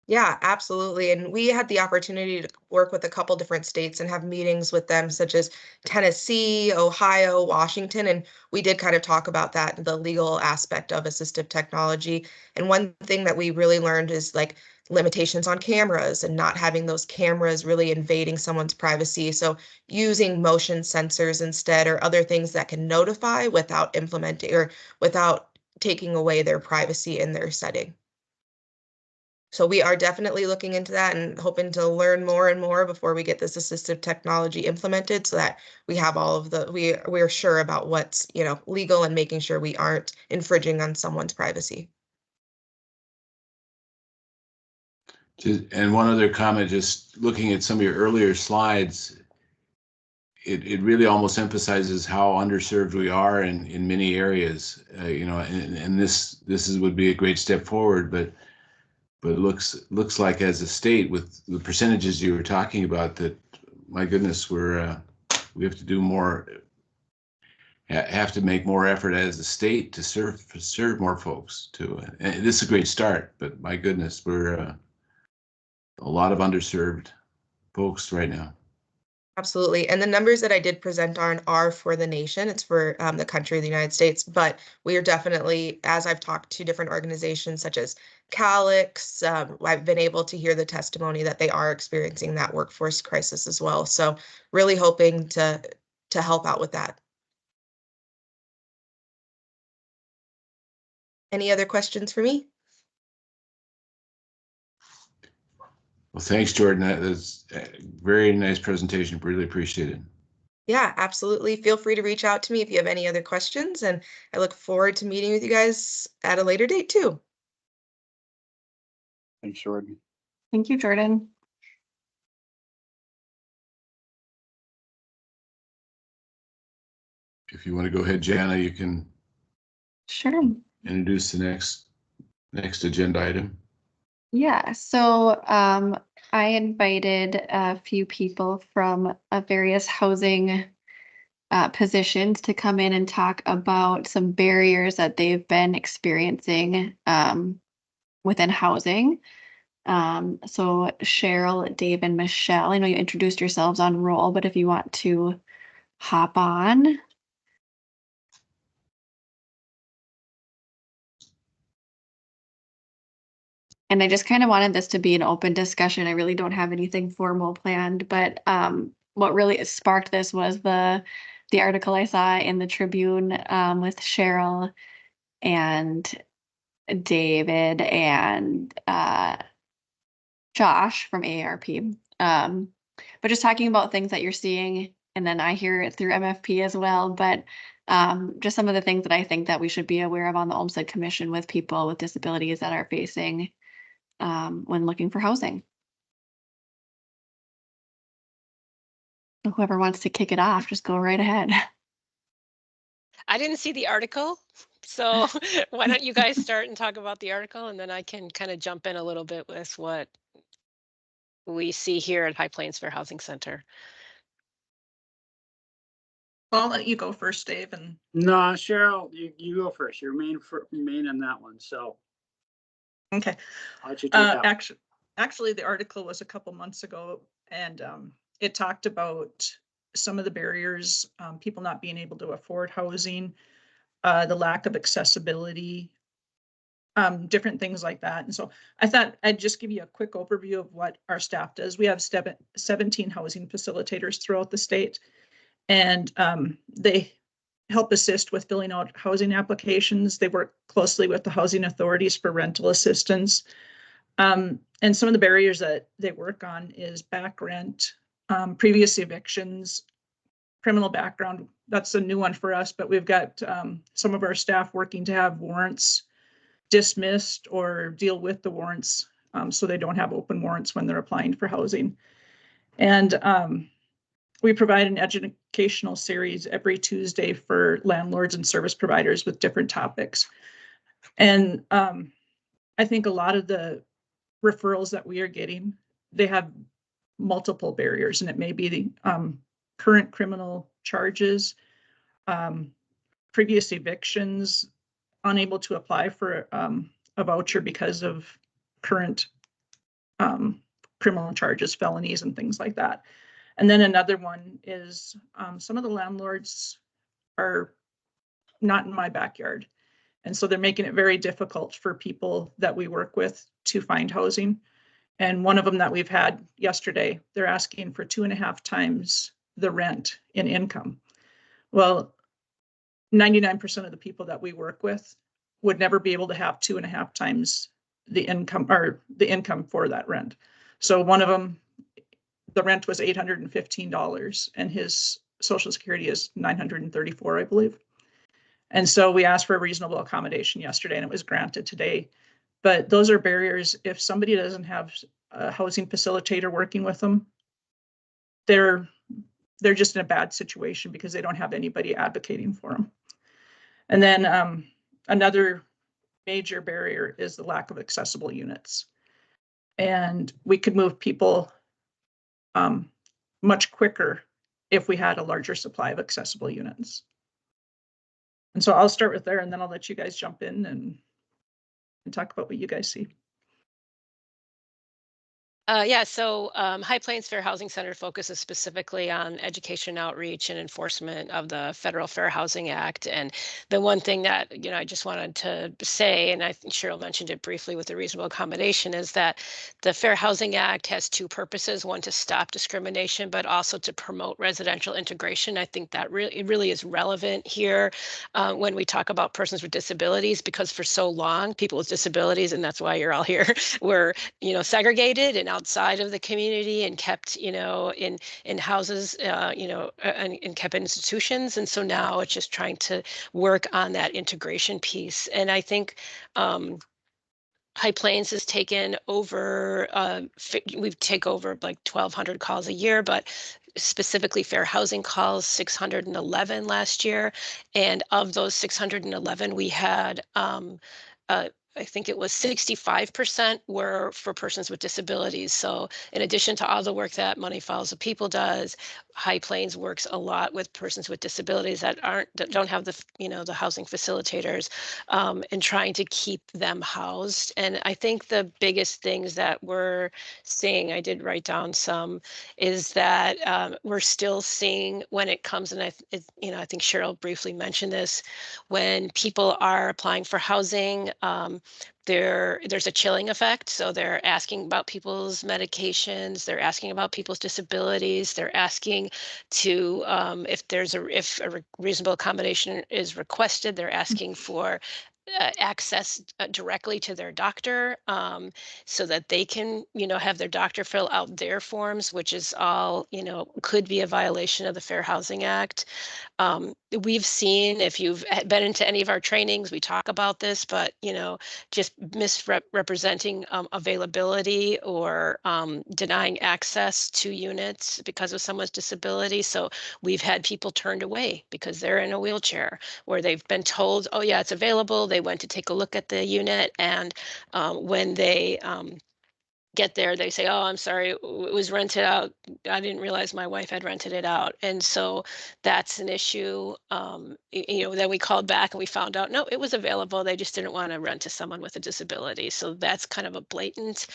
Yeah, absolutely. And we had the opportunity to work with a couple different states and have meetings with them, such as Tennessee, Ohio, Washington. And we did kind of talk about that, the legal aspect of assistive technology. And one thing that we really learned is like limitations on cameras and not having those cameras really invading someone's privacy. So using motion sensors instead, or other things that can notify without implementing or without taking away their privacy in their setting. So we are definitely looking into that and hoping to learn more and more before we get this assistive technology implemented, so that we have all of the, we're sure about what's, you know, legal, and making sure we aren't infringing on someone's privacy. And one other comment, just looking at some of your earlier slides, it really almost emphasizes how underserved we are in many areas, you know, and this would be a great step forward, but it looks like as a state, with the percentages you were talking about, that, my goodness, we have to do more, have to make more effort as a state to serve more folks too. And this is a great start, but my goodness, we're a lot of underserved folks right now. Absolutely. And the numbers that I did present on are for the nation. It's for the country of the United States. But we are definitely, as I've talked to different organizations such as Calix, I've been able to hear the testimony that they are experiencing that workforce crisis as well. So really hoping to help out with that. Any other questions for me? Well, thanks, Jordan. That was a very nice presentation. Really appreciate it. Yeah, absolutely. Feel free to reach out to me if you have any other questions, and I look forward to meeting with you guys at a later date too. Thanks, Jordan. Thank you, Jordan. If you want to go ahead, Jana, you can Sure. introduce the next agenda item. Yeah, so I invited a few people from various housing positions to come in and talk about some barriers that they've been experiencing within housing. So Cheryl, Dave, and Michelle, I know you introduced yourselves on roll, but if you want to hop on. And I just kind of wanted this to be an open discussion. I really don't have anything formal planned, but what really sparked this was the article I saw in the Tribune with Cheryl and David and Josh from AARP. But just talking about things that you're seeing, and then I hear it through MFP as well, but just some of the things that I think that we should be aware of on the Olmstead Commission with people with disabilities that are facing when looking for housing. Whoever wants to kick it off, just go right ahead. I didn't see the article, so why don't you guys start and talk about the article, and then I can kind of jump in a little bit with what we see here at High Plains Fair Housing Center. Well, I'll let you go first, Dave. And No, Cheryl, you go first. You're main on that one. So okay. I'll let you do that. Actually, the article was a couple months ago, and it talked about some of the barriers, people not being able to afford housing, the lack of accessibility, different things like that. And so I thought I'd just give you a quick overview of what our staff does. We have 17 housing facilitators throughout the state, and they help assist with filling out housing applications. They work closely with the housing authorities for rental assistance. And some of the barriers that they work on is back rent, previous evictions, criminal background. That's a new one for us, but we've got some of our staff working to have warrants dismissed or deal with the warrants, so they don't have open warrants when they're applying for housing. And we provide an educational series every Tuesday for landlords and service providers with different topics. And I think a lot of the referrals that we are getting, they have multiple barriers, and it may be the current criminal charges, previous evictions, unable to apply for a voucher because of current criminal charges, felonies, and things like that. And then another one is some of the landlords are not in my backyard. And so they're making it very difficult for people that we work with to find housing. And one of them that we've had yesterday, they're asking for 2.5 times the rent in income. Well, 99% of the people that we work with would never be able to have 2.5 times the income, or the income for that rent. So one of them, the rent was $815 and his Social Security is $934, I believe. And so we asked for a reasonable accommodation yesterday and it was granted today. But those are barriers. If somebody doesn't have a housing facilitator working with them, they're just in a bad situation because they don't have anybody advocating for them. And then another major barrier is the lack of accessible units. And we could move people much quicker if we had a larger supply of accessible units. And so I'll start with there and then I'll let you guys jump in and talk about what you guys see. Yeah, so High Plains Fair Housing Center focuses specifically on education outreach and enforcement of the Federal Fair Housing Act. And the one thing that, I just wanted to say, and I think Cheryl mentioned it briefly with the reasonable accommodation, is that the Fair Housing Act has two purposes: one, to stop discrimination, but also to promote residential integration. I think that it really is relevant here when we talk about persons with disabilities, because for so long, people with disabilities, and that's why you're all here, were, segregated and outside of the community and kept, in houses, and kept in institutions. And so now it's just trying to work on that integration piece. And I think High Plains has taken over, we take over like 1,200 calls a year, but specifically fair housing calls, 611 last year. And of those 611, we had I think it was 65% were for persons with disabilities. So in addition to all the work that Money Follows the People does, High Plains works a lot with persons with disabilities that don't have the, the housing facilitators, and trying to keep them housed. And I think the biggest things that we're seeing, I did write down some, is that we're still seeing when it comes, and I think Cheryl briefly mentioned this, when people are applying for housing, there's a chilling effect. So they're asking about people's medications, they're asking about people's disabilities, they're asking to, if a reasonable accommodation is requested, they're asking for access directly to their doctor, so that they can, have their doctor fill out their forms, which is all, could be a violation of the Fair Housing Act. We've seen, if you've been into any of our trainings, we talk about this, but, just misrepresenting availability or denying access to units because of someone's disability. So we've had people turned away because they're in a wheelchair, where they've been told, oh yeah, it's available. They went to take a look at the unit, and when they get there, they say, oh, I'm sorry, it was rented out. I didn't realize my wife had rented it out. And so that's an issue. Then we called back and we found out, no, it was available. They just didn't want to rent to someone with a disability. So that's kind of a blatant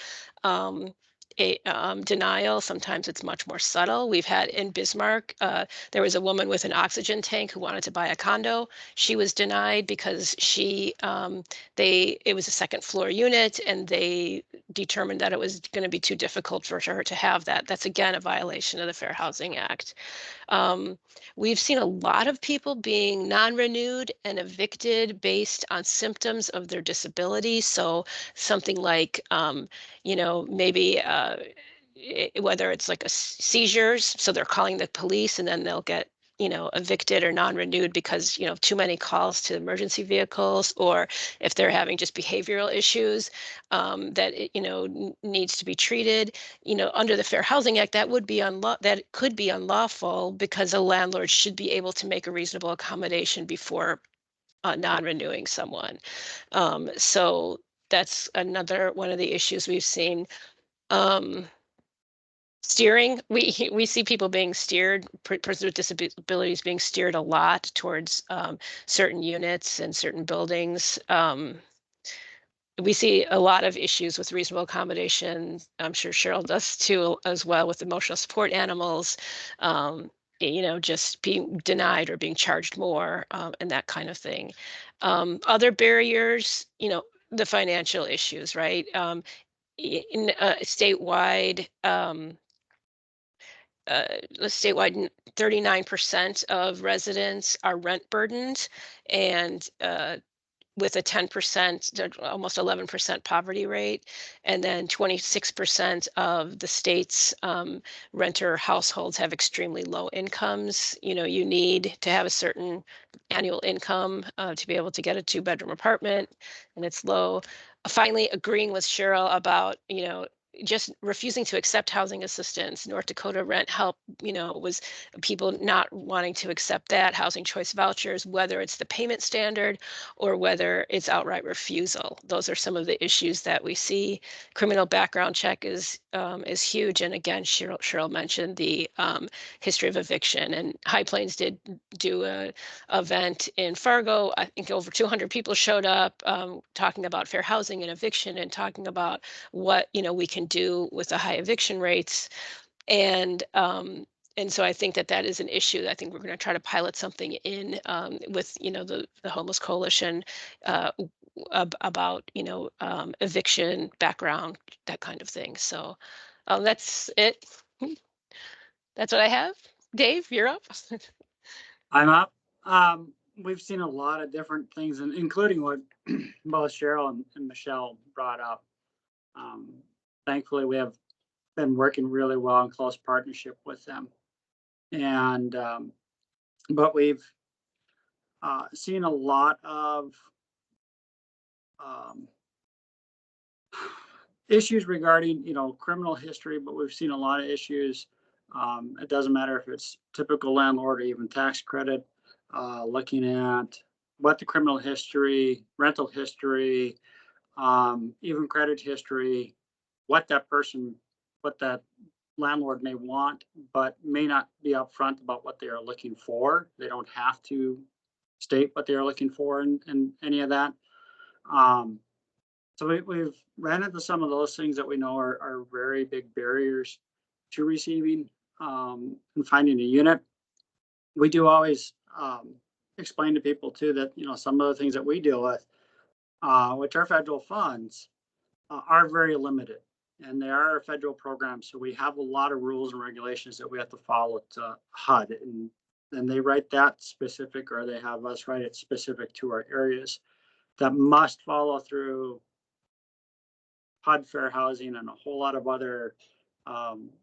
denial. Sometimes it's much more subtle. We've had in Bismarck, there was a woman with an oxygen tank who wanted to buy a condo. She was denied because it was a second floor unit, and they determined that it was going to be too difficult for her to have that. That's again a violation of the Fair Housing Act. We've seen a lot of people being non-renewed and evicted based on symptoms of their disability. So something like, maybe whether it's like a seizures, so they're calling the police and then they'll get evicted or non-renewed because too many calls to emergency vehicles, or if they're having just behavioral issues that needs to be treated under the Fair Housing Act, that would be that could be unlawful, because a landlord should be able to make a reasonable accommodation before non-renewing someone. So that's another one of the issues we've seen. Steering, we see people being steered, persons with disabilities being steered a lot towards certain units and certain buildings. We see a lot of issues with reasonable accommodation. I'm sure Cheryl does too, as well, with emotional support animals, just being denied or being charged more, and that kind of thing. Other barriers, the financial issues, right? In statewide, statewide, 39% of residents are rent burdened, and with a 10%, almost 11% poverty rate, and then 26% of the state's renter households have extremely low incomes. You need to have a certain annual income to be able to get a 2-bedroom apartment, and it's low. Finally, agreeing with Cheryl about, just refusing to accept housing assistance. North Dakota Rent Help, was people not wanting to accept that, housing choice vouchers, whether it's the payment standard or whether it's outright refusal. Those are some of the issues that we see. Criminal background check is huge. And again, Cheryl mentioned the history of eviction, and High Plains did do a event in Fargo. I think over 200 people showed up talking about fair housing and eviction, and talking about what we can do with the high eviction rates. And so I think that is an issue that I think we're going to try to pilot something in with the Homeless Coalition about eviction background, that kind of thing. So that's it. That's what I have. Dave, you're up. I'm up. We've seen a lot of different things, including what both Cheryl and Michelle brought up. Thankfully, we have been working really well in close partnership with them. And but we've seen a lot of issues regarding criminal history, but we've seen a lot of issues. It doesn't matter if it's typical landlord or even tax credit, looking at what the criminal history, rental history, even credit history, what that landlord may want, but may not be upfront about what they are looking for. They don't have to state what they are looking for in any of that. So we've ran into some of those things that we know are very big barriers to receiving and finding a unit. We do always explain to people too that some of the things that we deal with, which are federal funds, are very limited, and they are a federal program. So we have a lot of rules and regulations that we have to follow to HUD, and they write that specific, or they have us write it specific to our areas that must follow through HUD fair housing and a whole lot of other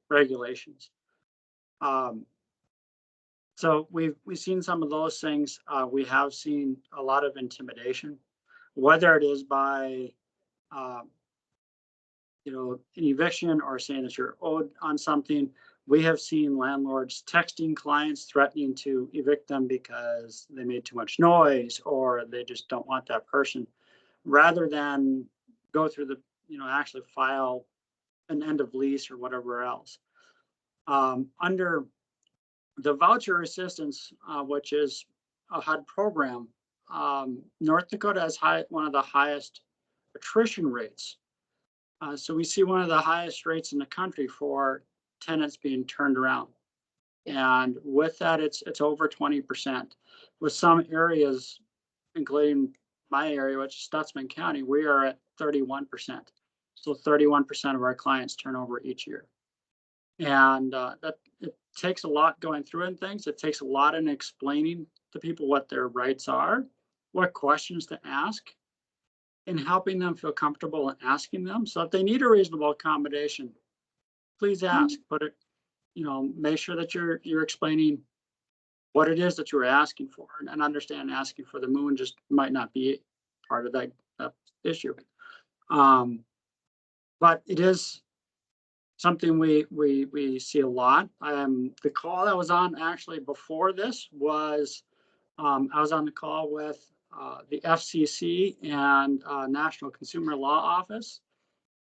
regulations. So we've seen some of those things. We have seen a lot of intimidation, whether it is by an eviction or saying that you're owed on something. We have seen landlords texting clients threatening to evict them because they made too much noise, or they just don't want that person, rather than go through the actually file an end of lease or whatever else. Under the voucher assistance, which is a HUD program, North Dakota has one of the highest attrition rates. So we see one of the highest rates in the country for tenants being turned around. And with that, it's over 20%. With some areas, including my area, which is Stutsman County, we are at 31%. So 31% of our clients turn over each year. And that it takes a lot going through and things. It takes a lot in explaining to people what their rights are, what questions to ask, and helping them feel comfortable in asking them. So if they need a reasonable accommodation, please ask. But it, make sure that you're explaining what it is that you're asking for, and understand asking for the moon just might not be part of that issue. But it is something we see a lot. The call I was on actually before this was, I was on the call with the FCC and National Consumer Law Office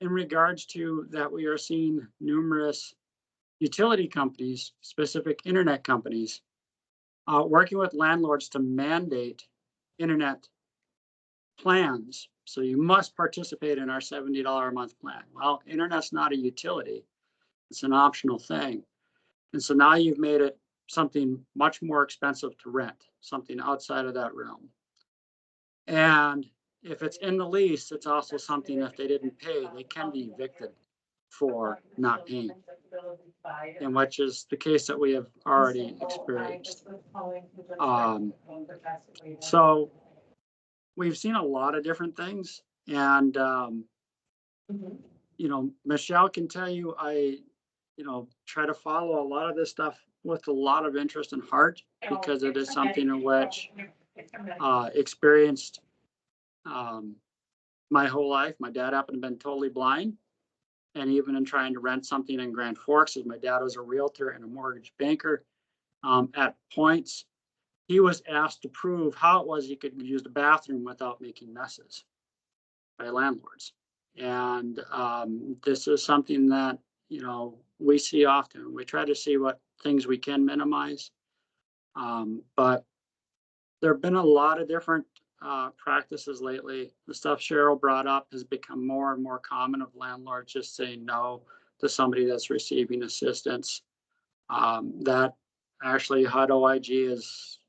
in regards to that we are seeing numerous utility companies, specific internet companies, working with landlords to mandate internet plans. So you must participate in our $70 a month plan. Well, internet's not a utility. It's an optional thing. And so now you've made it something much more expensive to rent, something outside of that realm. And if it's in the lease, it's also something if they didn't pay, they can be evicted for not paying, and which is the case that we have already experienced. So we've seen a lot of different things, and Michelle can tell you, I try to follow a lot of this stuff with a lot of interest and heart, because it is something in which experienced my whole life. My dad happened to have been totally blind. And even in trying to rent something in Grand Forks, as my dad was a realtor and a mortgage banker, at points, he was asked to prove how it was he could use the bathroom without making messes by landlords. And this is something that, we see often. We try to see what things we can minimize. But there have been a lot of different practices lately. The stuff Cheryl brought up has become more and more common, of landlords just saying no to somebody that's receiving assistance. That actually HUD OIG is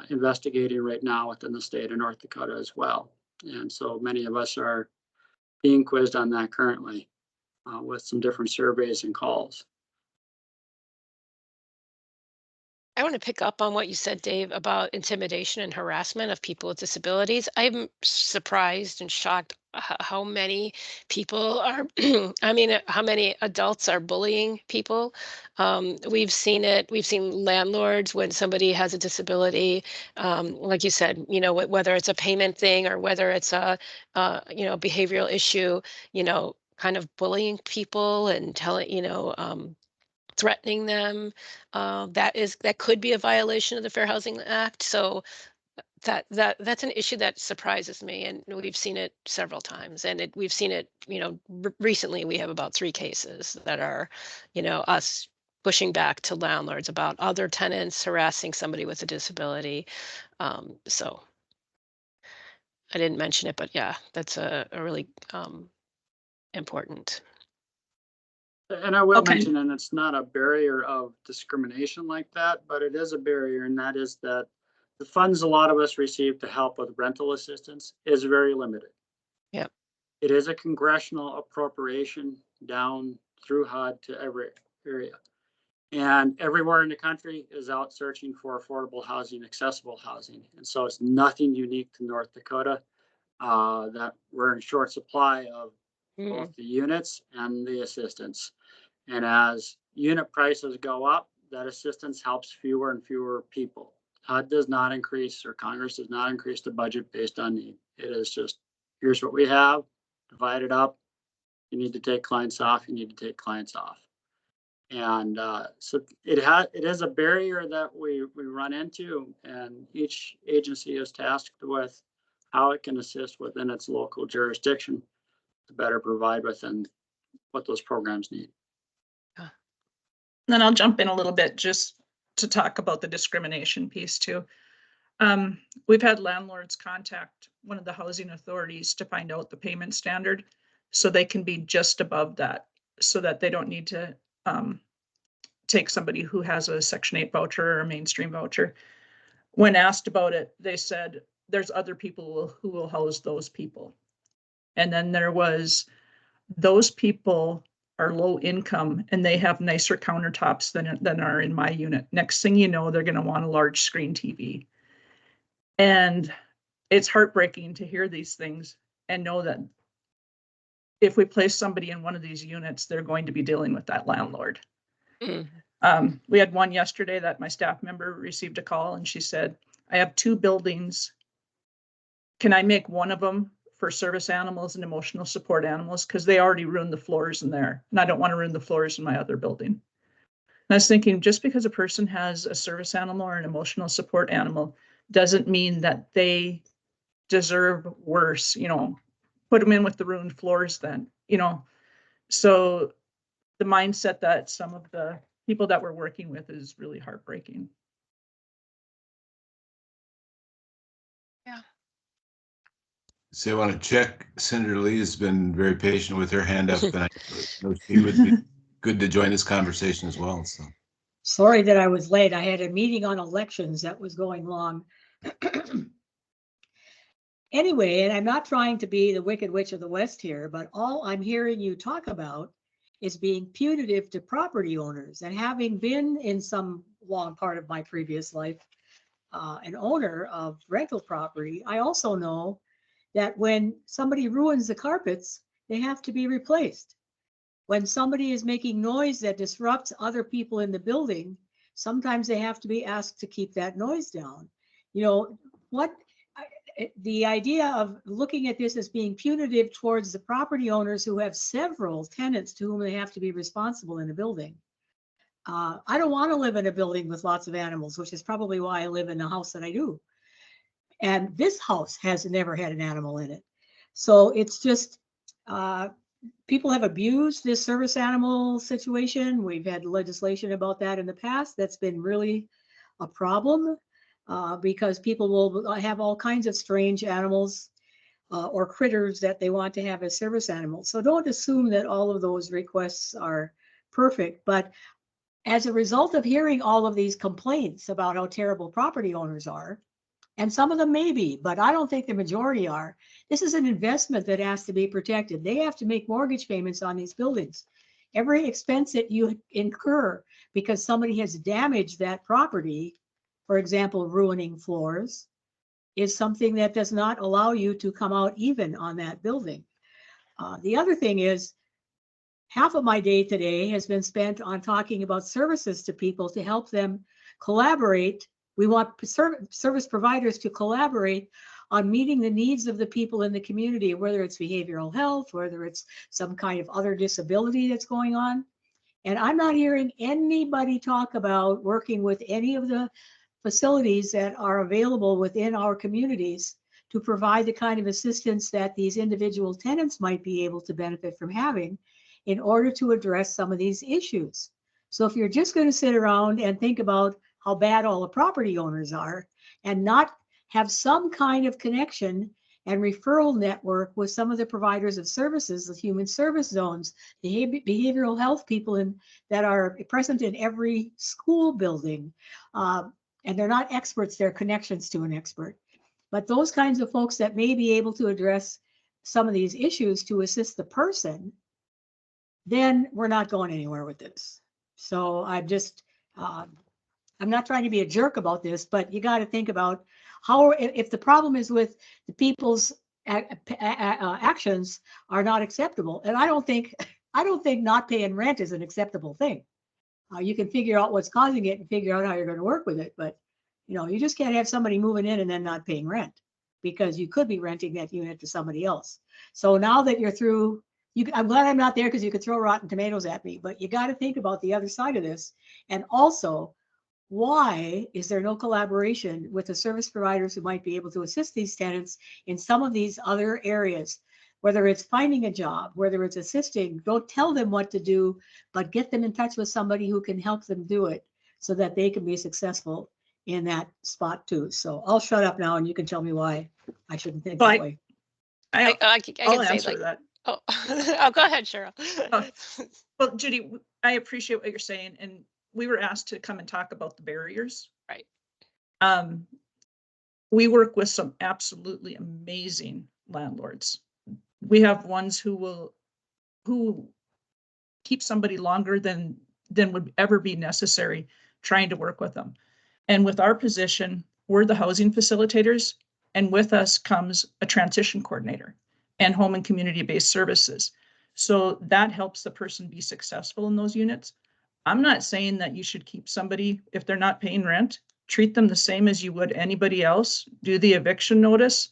investigating right now within the state of North Dakota as well. And so many of us are being quizzed on that currently with some different surveys and calls. I want to pick up on what you said, Dave, about intimidation and harassment of people with disabilities. I'm surprised and shocked how many people are, how many adults are bullying people. We've seen it. We've seen landlords when somebody has a disability, like you said, whether it's a payment thing or whether it's a, behavioral issue, kind of bullying people and telling, threatening them. That could be a violation of the Fair Housing Act. So that's an issue that surprises me, and we've seen it several times. And we've seen it, recently. We have about 3 cases that are, us pushing back to landlords about other tenants harassing somebody with a disability. So I didn't mention it, but yeah, that's a really important. And I will mention, and it's not a barrier of discrimination like that, but it is a barrier, and that is that the funds a lot of us receive to help with rental assistance is very limited. Yep. It is a congressional appropriation down through HUD to every area. And everywhere in the country is out searching for affordable housing, accessible housing. And so it's nothing unique to North Dakota that we're in short supply of both the units and the assistance. And as unit prices go up, that assistance helps fewer and fewer people. HUD does not increase, or Congress does not increase the budget based on need. It is just, here's what we have, divide it up. You need to take clients off, you need to take clients off. And so it is a barrier that we run into, and each agency is tasked with how it can assist within its local jurisdiction to better provide within what those programs need. Then I'll jump in a little bit just to talk about the discrimination piece too. We've had landlords contact one of the housing authorities to find out the payment standard so they can be just above that, so that they don't need to take somebody who has a Section 8 voucher or a mainstream voucher. When asked about it, they said there's other people who will house those people. And then there was those people are low income and they have nicer countertops than are in my unit. Next thing you know, they're going to want a large screen TV. And it's heartbreaking to hear these things and know that if we place somebody in one of these units, they're going to be dealing with that landlord. We had one yesterday that my staff member received a call and she said, I have 2 buildings. Can I make one of them for service animals and emotional support animals? Because they already ruined the floors in there. And I don't want to ruin the floors in my other building. And I was thinking, just because a person has a service animal or an emotional support animal doesn't mean that they deserve worse, you know, put them in with the ruined floors then, you know. So the mindset that some of the people that we're working with is really heartbreaking. Yeah. So I want to check. Senator Lee has been very patient with her hand up, and I know she would be good to join this conversation as well. So sorry that I was late. I had a meeting on elections that was going long. Anyway, and I'm not trying to be the Wicked Witch of the West here, but all I'm hearing you talk about is being punitive to property owners. And having been in some long part of my previous life an owner of rental property, I also know that when somebody ruins the carpets, they have to be replaced. When somebody is making noise that disrupts other people in the building, sometimes they have to be asked to keep that noise down. You know, the idea of looking at this as being punitive towards the property owners who have several tenants to whom they have to be responsible in a building. I don't want to live in a building with lots of animals, which is probably why I live in the house that I do. And this house has never had an animal in it. So it's just, people have abused this service animal situation. We've had legislation about that in the past. That's been really a problem. Because people will have all kinds of strange animals or critters that they want to have as service animals. So don't assume that all of those requests are perfect. But as a result of hearing all of these complaints about how terrible property owners are, and some of them may be, but I don't think the majority are, this is an investment that has to be protected. They have to make mortgage payments on these buildings. Every expense that you incur because somebody has damaged that property, for example, ruining floors, is something that does not allow you to come out even on that building. The other thing is, half of my day today has been spent on talking about services to people to help them collaborate. We want service providers to collaborate on meeting the needs of the people in the community, whether it's behavioral health, whether it's some kind of other disability that's going on. And I'm not hearing anybody talk about working with any of the facilities that are available within our communities to provide the kind of assistance that these individual tenants might be able to benefit from having in order to address some of these issues. So if you're just going to sit around and think about how bad all the property owners are and not have some kind of connection and referral network with some of the providers of services, the human service zones, the behavioral health people that are present in every school building, and they're not experts, they're connections to an expert. But those kinds of folks that may be able to address some of these issues to assist the person, then we're not going anywhere with this. So I'm just, I'm not trying to be a jerk about this, but you got to think about how, if the problem is with the people's actions are not acceptable. And I don't think not paying rent is an acceptable thing. You can figure out what's causing it and figure out how you're going to work with it. But, you know, you just can't have somebody moving in and then not paying rent, because you could be renting that unit to somebody else. So now that you're through, I'm glad I'm not there because you could throw rotten tomatoes at me, but you got to think about the other side of this. And also, why is there no collaboration with the service providers who might be able to assist these tenants in some of these other areas? Whether it's finding a job, whether it's assisting, don't tell them what to do, but get them in touch with somebody who can help them do it so that they can be successful in that spot too. So I'll shut up now and you can tell me why I shouldn't think that way. I I'll can say answer like, that. oh, oh, go ahead, Cheryl. Well, Judy, I appreciate what you're saying. And we were asked to come and talk about the barriers. Right. We work with some absolutely amazing landlords. We have ones who will who keep somebody longer than would ever be necessary trying to work with them. And with our position, we're the housing facilitators, and with us comes a transition coordinator and home and community-based services. So that helps the person be successful in those units. I'm not saying that you should keep somebody if they're not paying rent. Treat them the same as you would anybody else. Do the eviction notice.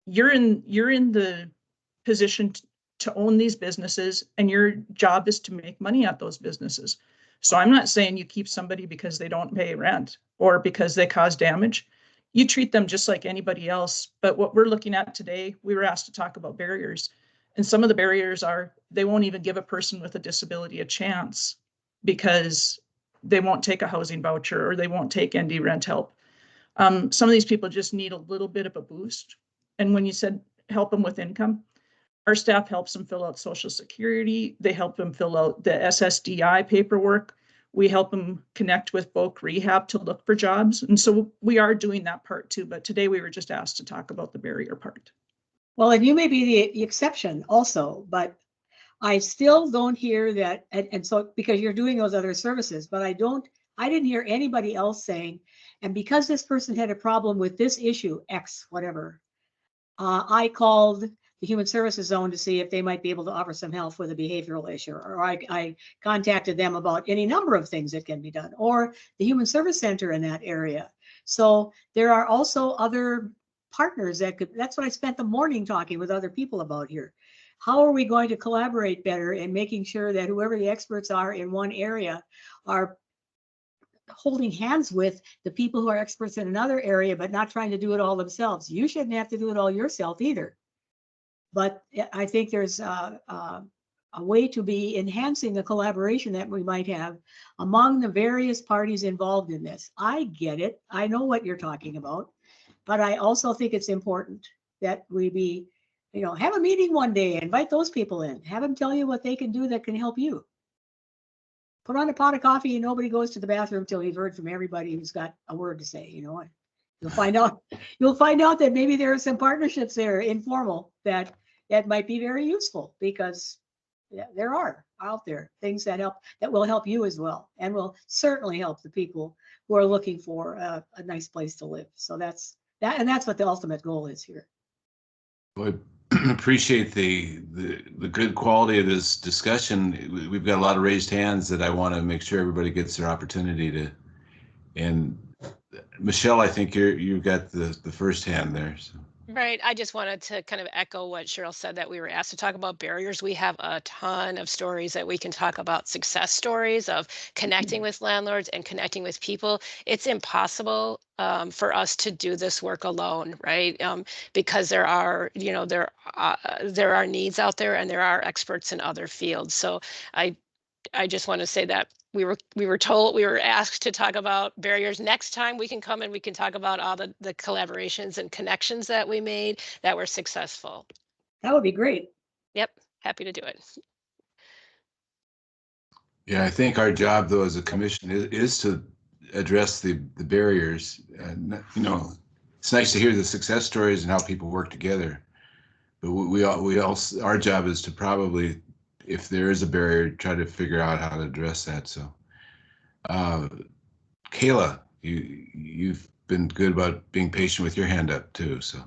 You're in the position to own these businesses, and your job is to make money at those businesses. So I'm not saying you keep somebody because they don't pay rent or because they cause damage. You treat them just like anybody else. But what we're looking at today, we were asked to talk about barriers. And some of the barriers are they won't even give a person with a disability a chance because they won't take a housing voucher or they won't take ND rent help. Some of these people just need a little bit of a boost. And when you said help them with income, our staff helps them fill out Social Security. They help them fill out the SSDI paperwork. We help them connect with Voc Rehab to look for jobs. And so we are doing that part too. But today we were just asked to talk about the barrier part. Well, and you may be the exception also, but I still don't hear that. And so because you're doing those other services, but I didn't hear anybody else saying, and because this person had a problem with this issue, X, whatever, I called the Human Services Zone to see if they might be able to offer some help with a behavioral issue, or I contacted them about any number of things that can be done, or the Human Service Center in that area. So there are also other partners that could, that's what I spent the morning talking with other people about here. How are we going to collaborate better in making sure that whoever the experts are in one area are holding hands with the people who are experts in another area, but not trying to do it all themselves. You shouldn't have to do it all yourself either. But I think there's a way to be enhancing the collaboration that we might have among the various parties involved in this. I get it. I know what you're talking about, but I also think it's important that we be, have a meeting one day, invite those people in, have them tell you what they can do that can help you. Put on a pot of coffee and nobody goes to the bathroom till you've heard from everybody who's got a word to say, You'll find out that maybe there are some partnerships there, informal, that might be very useful, because there are out there things that will help you as well, and will certainly help the people who are looking for a nice place to live. So that's what the ultimate goal is here. Well, I appreciate the good quality of this discussion. We've got a lot of raised hands that I want to make sure everybody gets their opportunity to. And Michelle, I think you've got the first hand there. So. Right. I just wanted to kind of echo what Cheryl said, that we were asked to talk about barriers. We have a ton of stories that we can talk about, success stories of connecting with landlords and connecting with people. It's impossible for us to do this work alone, right? Because there are needs out there, and there are experts in other fields. So I just want to say that we were asked to talk about barriers. Next time we can come and we can talk about all the collaborations and connections that we made that were successful. That would be great. Yep, happy to do it. Yeah, I think our job though as a commission is to address the barriers. And it's nice to hear the success stories and how people work together. But we also, our job is to probably, if there is a barrier, try to figure out how to address that. So, Kayla, you've been good about being patient with your hand up too. So.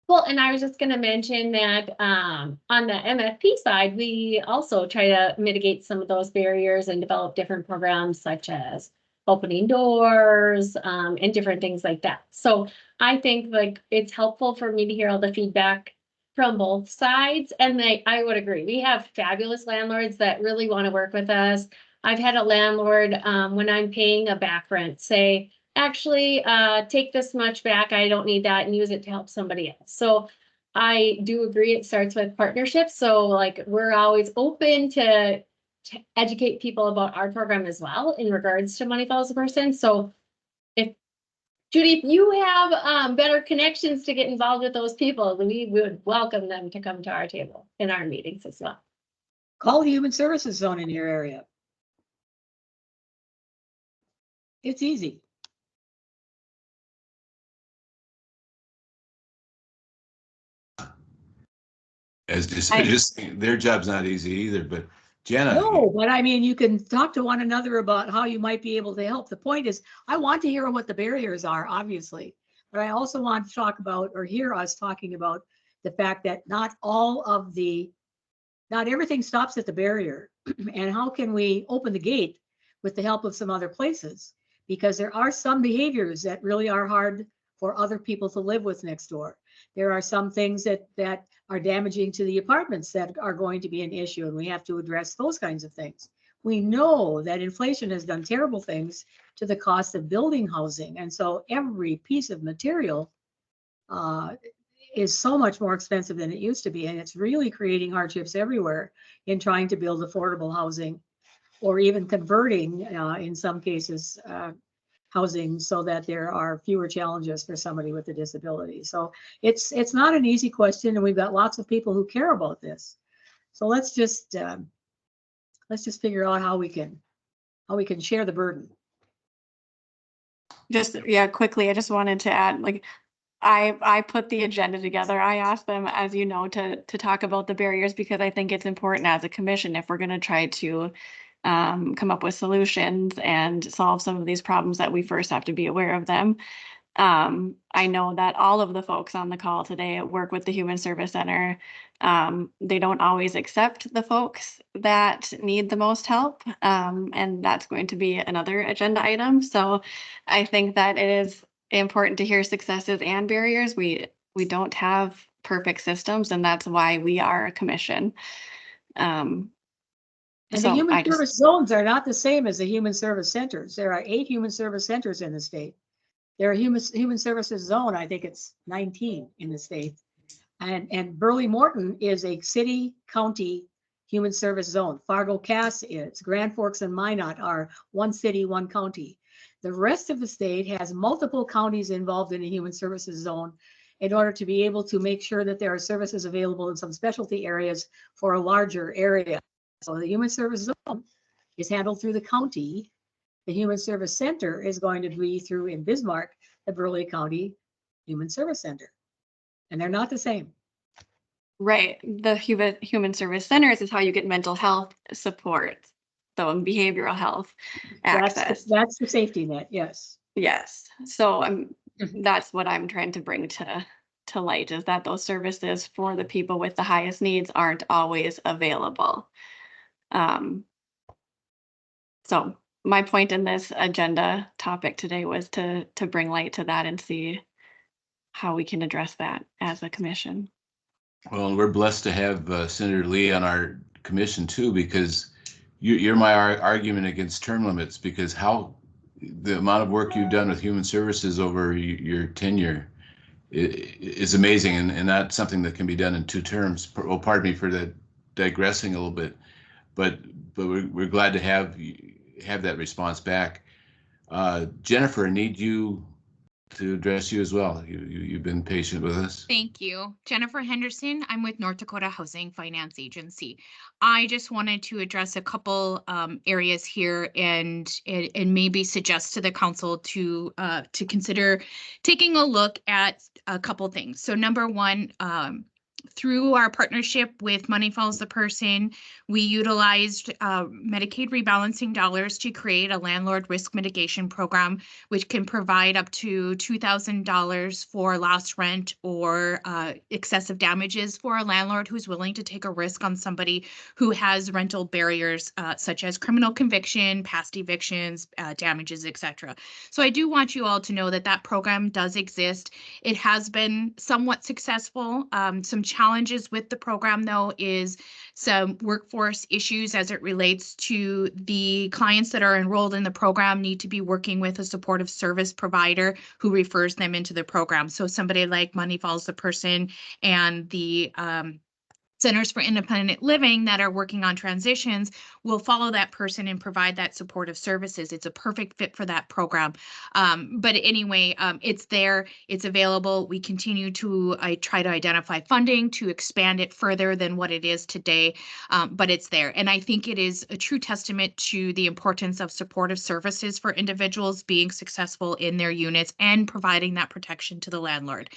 Well, and I was just going to mention that on the MFP side, we also try to mitigate some of those barriers and develop different programs such as opening doors and different things like that. So I think it's helpful for me to hear all the feedback from both sides. And I would agree. We have fabulous landlords that really want to work with us. I've had a landlord, when I'm paying a back rent, say, actually, take this much back. I don't need that, and use it to help somebody else. So I do agree it starts with partnerships. So we're always open to educate people about our program as well in regards to Money Follows the Person. So Judy, if you have better connections to get involved with those people, we would welcome them to come to our table in our meetings as well. Call the Human Services Zone in your area. It's easy. as just their job's not easy either, but Jenna. No, but I mean, you can talk to one another about how you might be able to help. The point is, I want to hear what the barriers are, obviously, but I also want to talk about or hear us talking about the fact that not everything stops at the barrier. And how can we open the gate with the help of some other places? Because there are some behaviors that really are hard for other people to live with next door. There are some things that are damaging to the apartments that are going to be an issue, and we have to address those kinds of things. We know that inflation has done terrible things to the cost of building housing, and so every piece of material is so much more expensive than it used to be, and it's really creating hardships everywhere in trying to build affordable housing, or even converting, in some cases, housing so that there are fewer challenges for somebody with a disability. So it's not an easy question, and we've got lots of people who care about this. So let's just figure out how we can share the burden. Just, yeah, quickly, I just wanted to add, like, I put the agenda together. I asked them, as you know, to talk about the barriers, because I think it's important as a commission, if we're going to try to come up with solutions and solve some of these problems, that we first have to be aware of them. I know that all of the folks on the call today work with the Human Service Center. They don't always accept the folks that need the most help, and that's going to be another agenda item. So I think that it is important to hear successes and barriers. We don't have perfect systems, and that's why we are a commission. And the human service zones are not the same as the human service centers. There are 8 human service centers in the state. There are human services zone, I think it's 19 in the state. And Burley Morton is a city county human service zone. Fargo Cass is. Grand Forks and Minot are one city, one county. The rest of the state has multiple counties involved in a human services zone in order to be able to make sure that there are services available in some specialty areas for a larger area. So the human service zone is handled through the county. The Human Service Center is going to be through, in Bismarck, the Burley County Human Service Center. And they're not the same. Right. The human service centers is how you get mental health support. So in behavioral health access. That's the safety net, yes. Yes. So that's what I'm trying to bring to light, is that those services for the people with the highest needs aren't always available. So my point in this agenda topic today was to bring light to that and see how we can address that as a commission. Well, we're blessed to have Senator Lee on our commission too, because you're my argument against term limits, because how the amount of work you've done with human services over your tenure is amazing, and not something that can be done in 2 terms. Well, pardon me for that, digressing a little bit, but we're glad to have that response back. Jennifer, I need you to address you as well. You've been patient with us. Thank you. Jennifer Henderson. I'm with North Dakota Housing Finance Agency. I just wanted to address a couple areas here and maybe suggest to the council to consider taking a look at a couple things. So number one, through our partnership with Money Follows the Person, we utilized Medicaid rebalancing dollars to create a landlord risk mitigation program, which can provide up to $2,000 for lost rent or excessive damages for a landlord who's willing to take a risk on somebody who has rental barriers, such as criminal conviction, past evictions, damages, etc. So I do want you all to know that that program does exist. It has been somewhat successful. Some challenges with the program, though, is some workforce issues as it relates to the clients that are enrolled in the program need to be working with a supportive service provider who refers them into the program. So somebody like Money Follows the Person and the Centers for Independent Living that are working on transitions will follow that person and provide that supportive services. It's a perfect fit for that program. But anyway, it's there, it's available. We continue to try to identify funding to expand it further than what it is today, but it's there. And I think it is a true testament to the importance of supportive services for individuals being successful in their units and providing that protection to the landlord.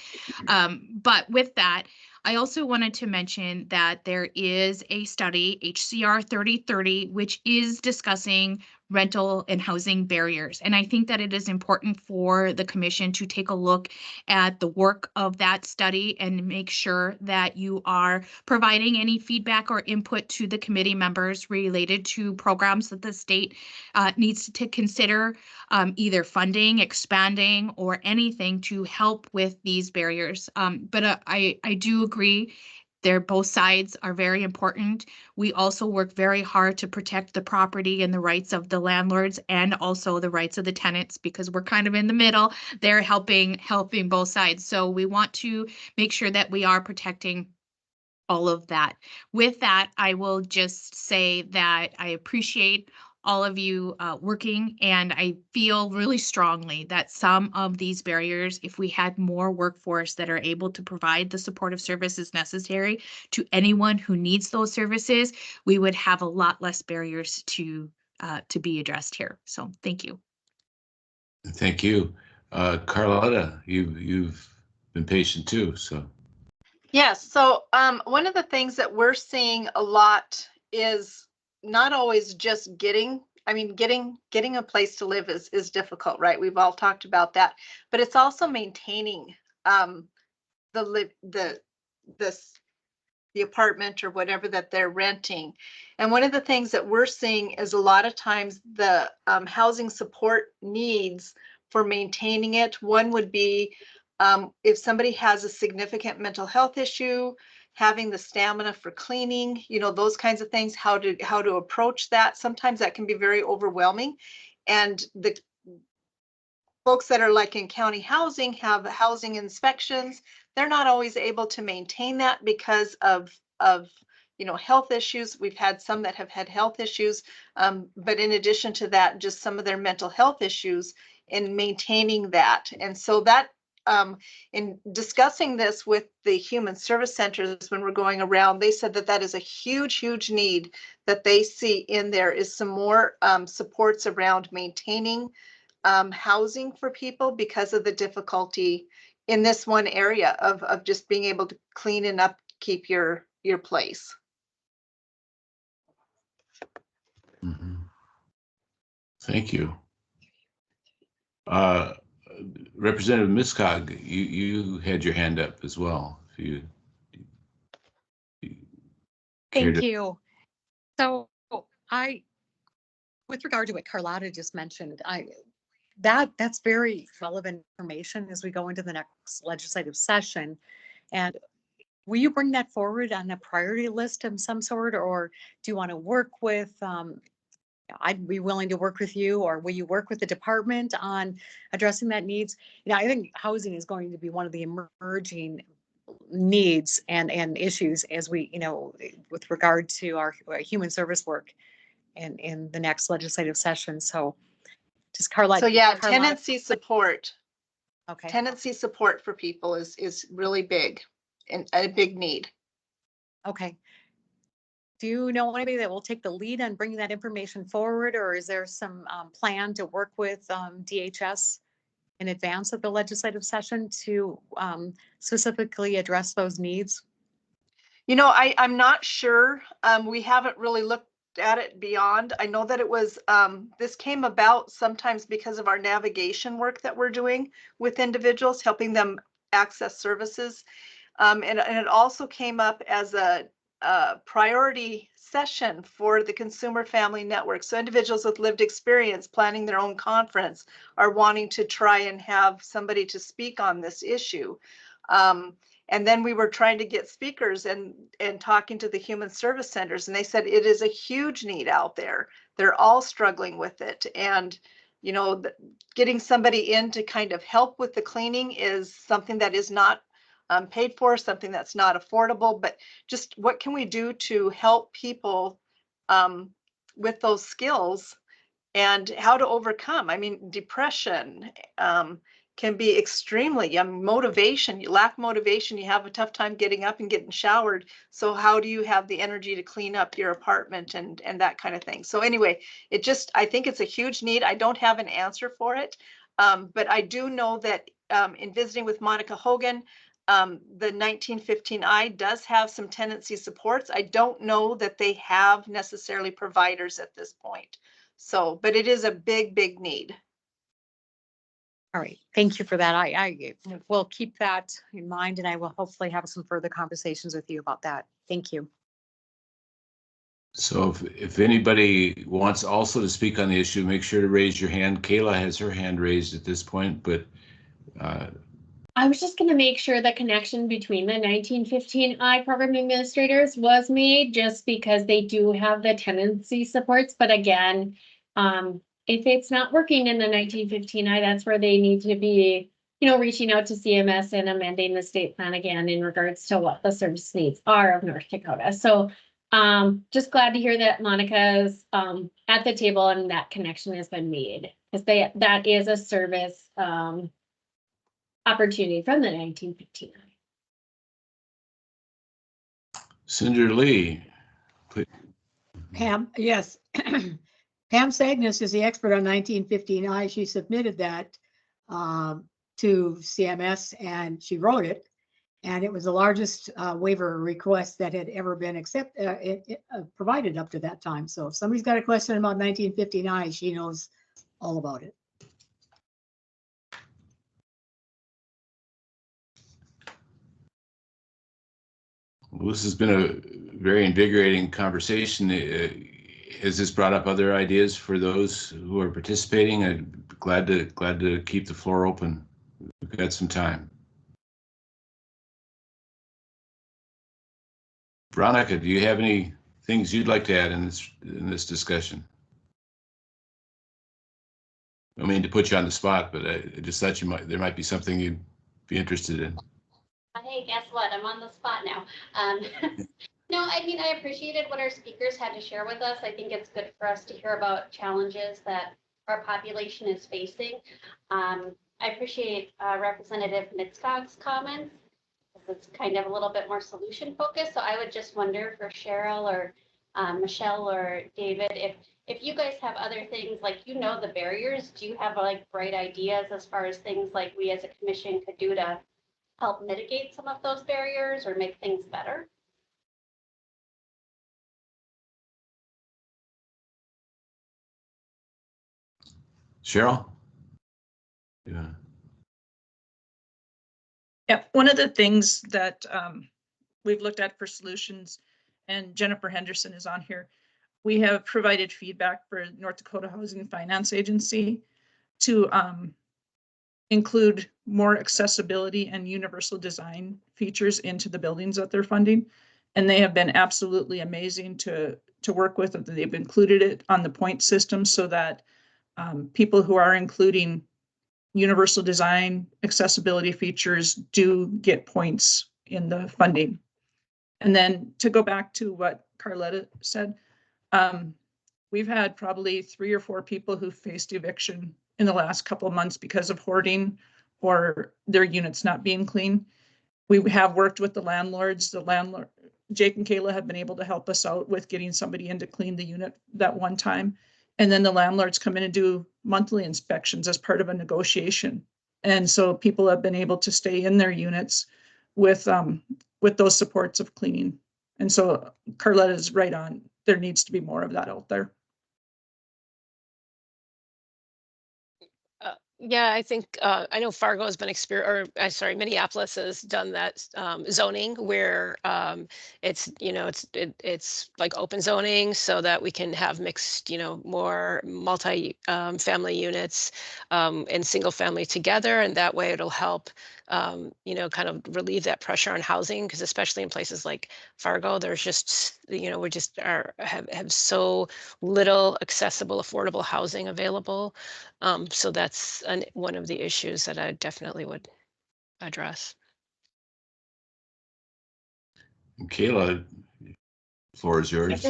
But with that, I also wanted to mention that there is a study, HCR 3030, which is discussing rental and housing barriers. And I think that it is important for the commission to take a look at the work of that study and make sure that you are providing any feedback or input to the committee members related to programs that the state needs to consider, either funding, expanding, or anything to help with these barriers. But I do agree. Both sides are very important. We also work very hard to protect the property and the rights of the landlords and also the rights of the tenants, because we're kind of in the middle. They're helping both sides. So we want to make sure that we are protecting all of that. With that, I will just say that I appreciate all of you working, and I feel really strongly that some of these barriers, if we had more workforce that are able to provide the supportive services necessary to anyone who needs those services, we would have a lot less barriers to be addressed here. So thank you. Thank you. Carlotta, you've been patient too, so. Yes, so one of the things that we're seeing a lot is not always just getting a place to live is difficult, right? We've all talked about that, but it's also maintaining the apartment or whatever that they're renting. And one of the things that we're seeing is a lot of times the housing support needs for maintaining it. One would be if somebody has a significant mental health issue, having the stamina for cleaning, those kinds of things, how to approach that. Sometimes that can be very overwhelming. And the folks that are like in county housing have housing inspections. They're not always able to maintain that because of health issues. We've had some that have had health issues, but in addition to that, just some of their mental health issues in maintaining that. And so that in discussing this with the human service centers when we're going around, they said that is a huge need that they see in there is some more supports around maintaining housing for people because of the difficulty in this one area of just being able to clean and upkeep your place. Mm-hmm. Thank you. Representative Miscog, you had your hand up as well. Thank you. So with regard to what Carlotta just mentioned, that's very relevant information as we go into the next legislative session. And will you bring that forward on a priority list of some sort, or do you want to work with, I'd be willing to work with you, or will you work with the department on addressing that needs? I think housing is going to be one of the emerging needs and issues as we, with regard to our human service work in the next legislative session. So just Carlotta. So yeah, tenancy support. Okay. Tenancy support for people is really big and a big need. Okay. Do you know anybody that will take the lead on bringing that information forward, or is there some plan to work with DHS in advance of the legislative session to specifically address those needs? I'm not sure. We haven't really looked at it beyond. I know that it was, this came about sometimes because of our navigation work that we're doing with individuals, helping them access services. And it also came up as a priority session for the Consumer Family Network. So individuals with lived experience planning their own conference are wanting to try and have somebody to speak on this issue. And then we were trying to get speakers and talking to the human service centers, and they said it is a huge need out there. They're all struggling with it. And, getting somebody in to kind of help with the cleaning is something that is not paid for, something that's not affordable, but just what can we do to help people with those skills and how to overcome? I mean, depression can be extremely, motivation, you lack motivation, you have a tough time getting up and getting showered. So how do you have the energy to clean up your apartment and that kind of thing? So anyway, I think it's a huge need. I don't have an answer for it, but I do know that in visiting with Monica Hogan, the 1915I does have some tenancy supports. I don't know that they have necessarily providers at this point. So, but it is a big, big need. All right, thank you for that. I will keep that in mind, and I will hopefully have some further conversations with you about that. Thank you. So if anybody wants also to speak on the issue, make sure to raise your hand. Kayla has her hand raised at this point, but I was just gonna make sure the connection between the 1915I program administrators was made, just because they do have the tenancy supports. But again, if it's not working in the 1915I, that's where they need to be, reaching out to CMS and amending the state plan again in regards to what the service needs are of North Dakota. So just glad to hear that Monica's at the table and that connection has been made, because that is a service opportunity from the 1915. Cinder Lee. Please. Pam, yes. Pam Sagnas is the expert on 1915I. She submitted that to CMS and she wrote it. And it was the largest waiver request that had ever been provided up to that time. So if somebody's got a question about 1959, she knows all about it. Well, this has been a very invigorating conversation. Has this brought up other ideas for those who are participating? I'm glad to keep the floor open. We've got some time. Veronica, do you have any things you'd like to add in this discussion? I mean to put you on the spot, but I just thought there might be something you'd be interested in. Hey, guess what? I'm on the spot now. No, I mean, I appreciated what our speakers had to share with us. I think it's good for us to hear about challenges that our population is facing. I appreciate Representative Mitskog's comments, because it's kind of a little bit more solution focused. So I would just wonder for Cheryl or Michelle or David, if you guys have other things, like, the barriers, do you have like bright ideas as far as things like we as a commission could do to help mitigate some of those barriers or make things better? Cheryl? Yeah. Yeah, one of the things that we've looked at for solutions, and Jennifer Henderson is on here, we have provided feedback for North Dakota Housing Finance Agency to include more accessibility and universal design features into the buildings that they're funding. And they have been absolutely amazing to work with. They've included it on the point system so that people who are including universal design accessibility features do get points in the funding. And then to go back to what Carletta said, we've had probably 3 or 4 people who faced eviction in the last couple of months because of hoarding or their units not being clean. We have worked with the landlords. Jake and Kayla have been able to help us out with getting somebody in to clean the unit that one time. And then the landlords come in and do monthly inspections as part of a negotiation. And so people have been able to stay in their units with those supports of cleaning. And so Carletta is right on. There needs to be more of that out there. Yeah, I think I know Fargo has been Minneapolis has done that zoning where it's it's like open zoning so that we can have mixed more multi family units and single family together, and that way it'll help kind of relieve that pressure on housing, because especially in places like Fargo, there's just we just have so little accessible affordable housing available. So that's one of the issues that I definitely would address. Kayla, the floor is yours.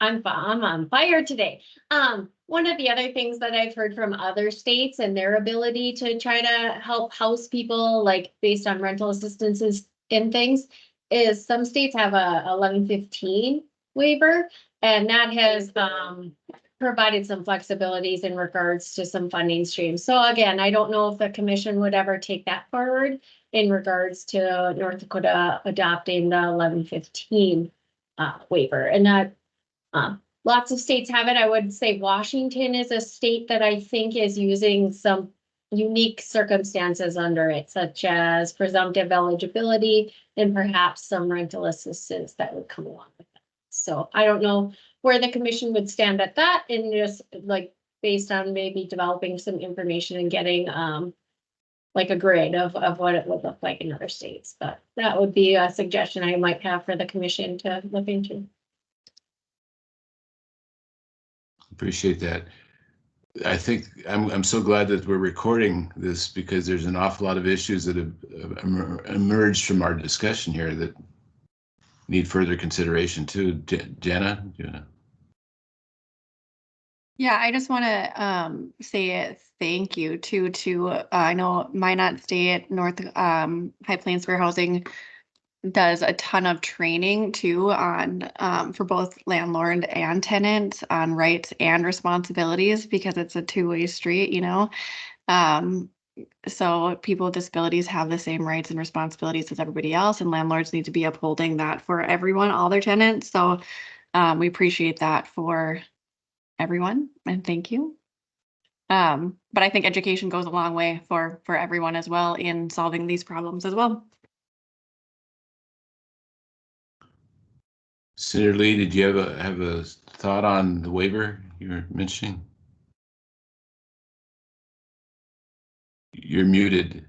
I'm on fire today. One of the other things that I've heard from other states and their ability to try to help house people, like based on rental assistances and things, is some states have a 1115 waiver, and that has provided some flexibilities in regards to some funding streams. So again, I don't know if the commission would ever take that forward, in regards to North Dakota adopting the 1115 waiver, and that lots of states have it. I would say Washington is a state that I think is using some unique circumstances under it, such as presumptive eligibility and perhaps some rental assistance that would come along with it. So I don't know where the commission would stand at that, and just like based on maybe developing some information and getting like a grid of what it would look like in other states. But that would be a suggestion I might have for the commission to look into. Appreciate that. I think I'm so glad that we're recording this, because there's an awful lot of issues that have emerged from our discussion here that need further consideration too. Jana, Yeah, I just want to say thank you to I know Minot State North High Plains Fair Housing does a ton of training too on for both landlord and tenant on rights and responsibilities, because it's a two-way street, you know. So people with disabilities have the same rights and responsibilities as everybody else, and landlords need to be upholding that for everyone, all their tenants. So we appreciate that for everyone, and thank you. But I think education goes a long way for everyone as well in solving these problems as well. Senator Lee, did you have a thought on the waiver you were mentioning? You're muted.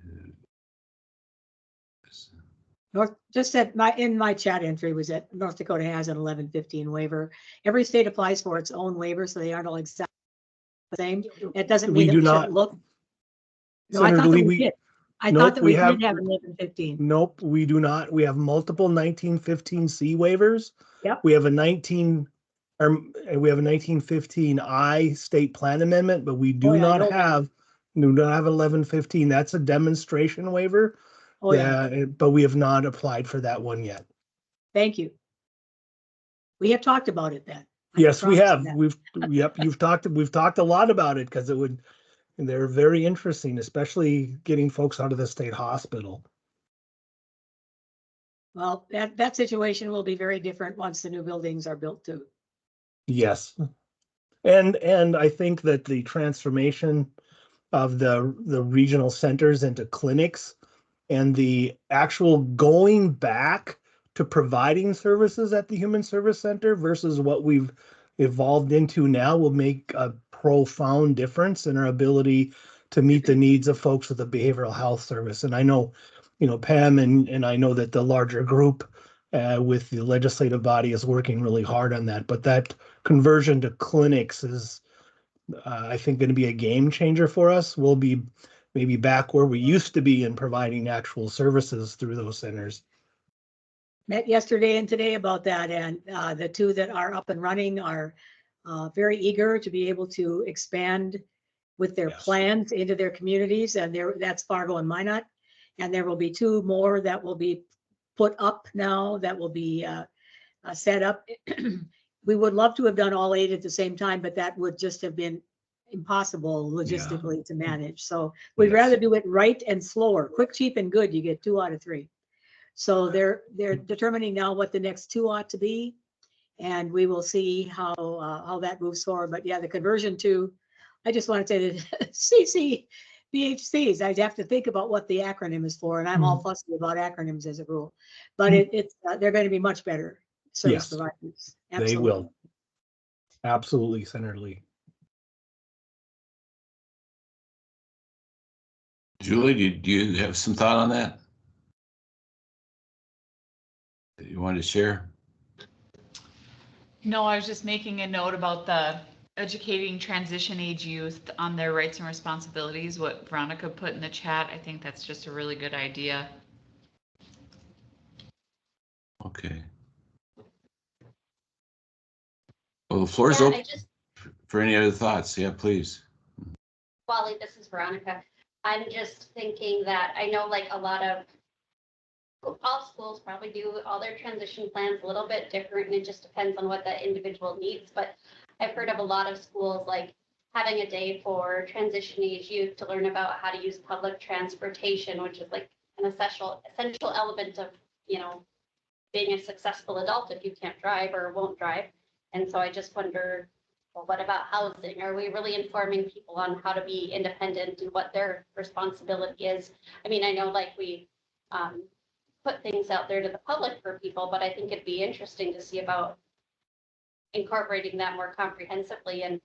Just that in my chat entry was that North Dakota has an 1115 waiver. Every state applies for its own waiver, so they aren't all exactly the same. It doesn't mean We that do we shouldn't not. look. No, I Senator thought that Lee, we did. I nope, thought that we we have- did have an 1115. Nope, we do not. We have multiple 1915C waivers. Yep. We have a 1915I state plan amendment, but we do Oh, yeah, I not know that. have 1115. That's a demonstration waiver. Oh, yeah. But we have not applied for that one yet. Thank you. We have talked about it then. Yes, we have. promise We've talked a lot about it, because they're very interesting, especially getting folks out of the state hospital. Well, that situation will be very different once the new buildings are built too. Yes. And I think that the transformation of the regional centers into clinics and the actual going back to providing services at the Human Service Center versus what we've evolved into now will make a profound difference in our ability to meet the needs of folks with a behavioral health service. And I know, Pam and I know that the larger group with the legislative body is working really hard on that, but that conversion to clinics is, I think, going to be a game changer for us. We'll be maybe back where we used to be in providing actual services through those centers. Met yesterday and today about that, and the two that are up and running are very eager to be able to expand with their plans into their communities, and that's Fargo and Minot. And there will be two more that will be put up now that will be set up. We would love to have done all 8 at the same time, but that would just have been impossible logistically to manage. So we'd rather do it right and slower. Quick, cheap, and good. You get 2 out of 3. So they're determining now what the next 2 ought to be, and we will see how that moves forward. But yeah, the conversion to, I just want to say that CCBHCs, I'd have to think about what the acronym is for, and I'm all fussy about acronyms as a rule. But they're going to be much better service providers. Absolutely. They will. Absolutely, Senator Lee. Julie, do you have some thought on that you wanted to share? No, I was just making a note about the educating transition age youth on their rights and responsibilities, what Veronica put in the chat. I think that's just a really good idea. Okay. Well, the floor is open for any other thoughts. Yeah, please. Wally, this is Veronica. I'm just thinking that I know like a lot of all schools probably do all their transition plans a little bit different, and it just depends on what that individual needs. But I've heard of a lot of schools like having a day for transition age youth to learn about how to use public transportation, which is like an essential element of, you know, being a successful adult if you can't drive or won't drive. And so I just wonder, well, what about housing? Are we really informing people on how to be independent and what their responsibility is? I mean, I know like we put things out there to the public for people, but I think it'd be interesting to see about incorporating that more comprehensively. And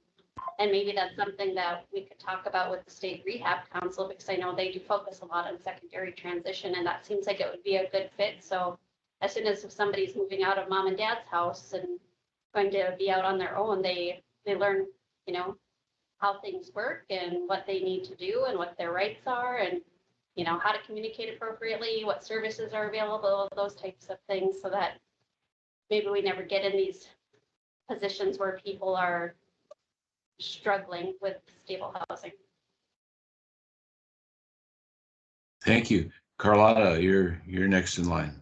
maybe that's something that we could talk about with the State Rehab Council, because I know they do focus a lot on secondary transition, and that seems like it would be a good fit. So as soon as if somebody's moving out of mom and dad's house and going to be out on their own, they learn, you know, how things work and what they need to do and what their rights are, and, you know, how to communicate appropriately, what services are available, those types of things, so that maybe we never get in these positions where people are struggling with stable housing. Thank you. Carlotta, you're next in line.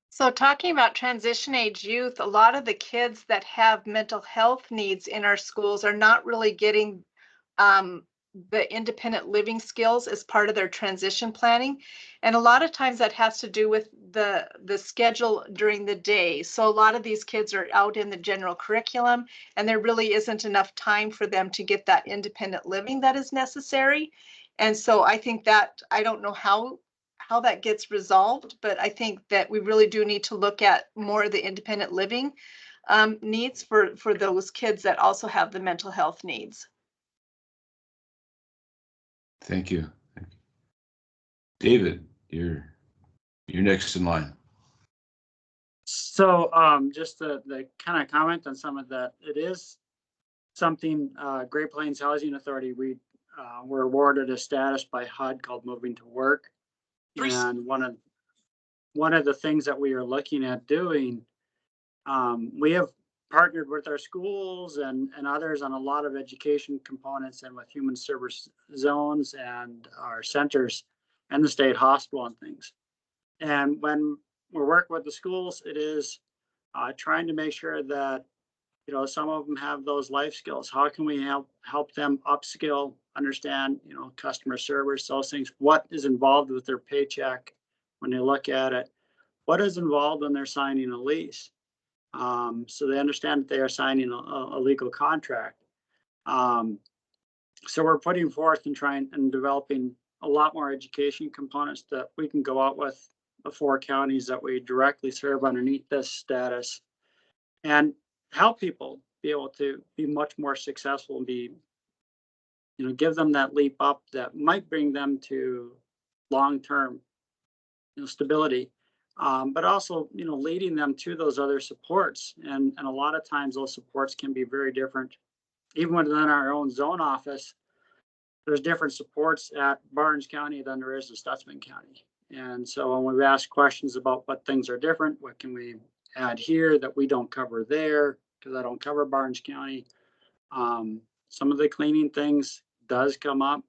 So talking about transition age youth, a lot of the kids that have mental health needs in our schools are not really getting the independent living skills as part of their transition planning. And a lot of times that has to do with the schedule during the day. So a lot of these kids are out in the general curriculum, and there really isn't enough time for them to get that independent living that is necessary. And so I think that, I don't know how that gets resolved, but I think that we really do need to look at more of the independent living needs for those kids that also have the mental health needs. Thank you. David, you're next in line. So just the kind of comment on some of that, it is something Great Plains Housing Authority, we were awarded a status by HUD called Moving to Work. And one of the things that we are looking at doing, we have partnered with our schools and others on a lot of education components, and with human service zones and our centers and the state hospital and things. And when we're working with the schools, it is trying to make sure that, you know, some of them have those life skills. How can we help them upskill, understand, you know, customer service, those things, what is involved with their paycheck when they look at it, what is involved when they're signing a lease. So they understand that they are signing a legal contract. So we're putting forth and trying and developing a lot more education components that we can go out with the 4 counties that we directly serve underneath this status, and help people be able to be much more successful and be, you know, give them that leap up that might bring them to long-term, you know, stability. But also, you know, leading them to those other supports. And a lot of times those supports can be very different. Even within our own zone office, there's different supports at Barnes County than there is in Stutzman County. And so when we've asked questions about what things are different, what can we add here that we don't cover there, because I don't cover Barnes County. Some of the cleaning things does come up,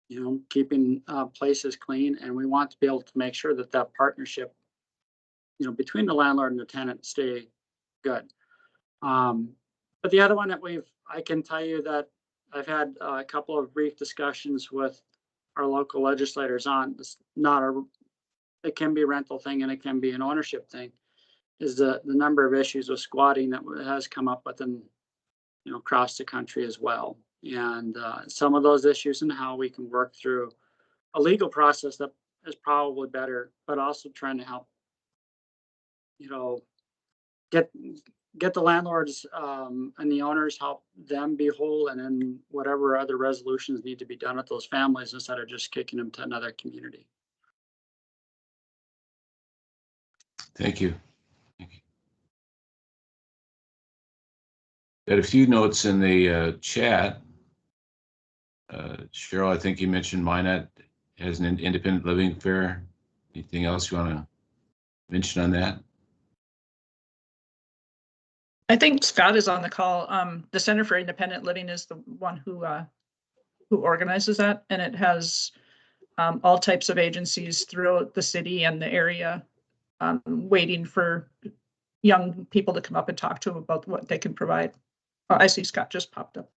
you know, keeping places clean, and we want to be able to make sure that that partnership, you know, between the landlord and the tenant stay good. But the other one that I can tell you that I've had a couple of brief discussions with our local legislators on, it's not it can be a rental thing and it can be an ownership thing, is the number of issues with squatting that has come up within, you know, across the country as well. And some of those issues and how we can work through a legal process that is probably better, but also trying to help, you know, get the landlords and the owners, help them be whole, and then whatever other resolutions need to be done with those families instead of just kicking them to another community. Thank you. Got a few notes in the chat. Cheryl, I think you mentioned Minot has an independent living fair. Anything else you want to mention on that? I think Scott is on the call. The Center for Independent Living is the one who organizes that, and it has all types of agencies throughout the city and the area waiting for young people to come up and talk to them about what they can provide. Oh, I see Scott just popped up.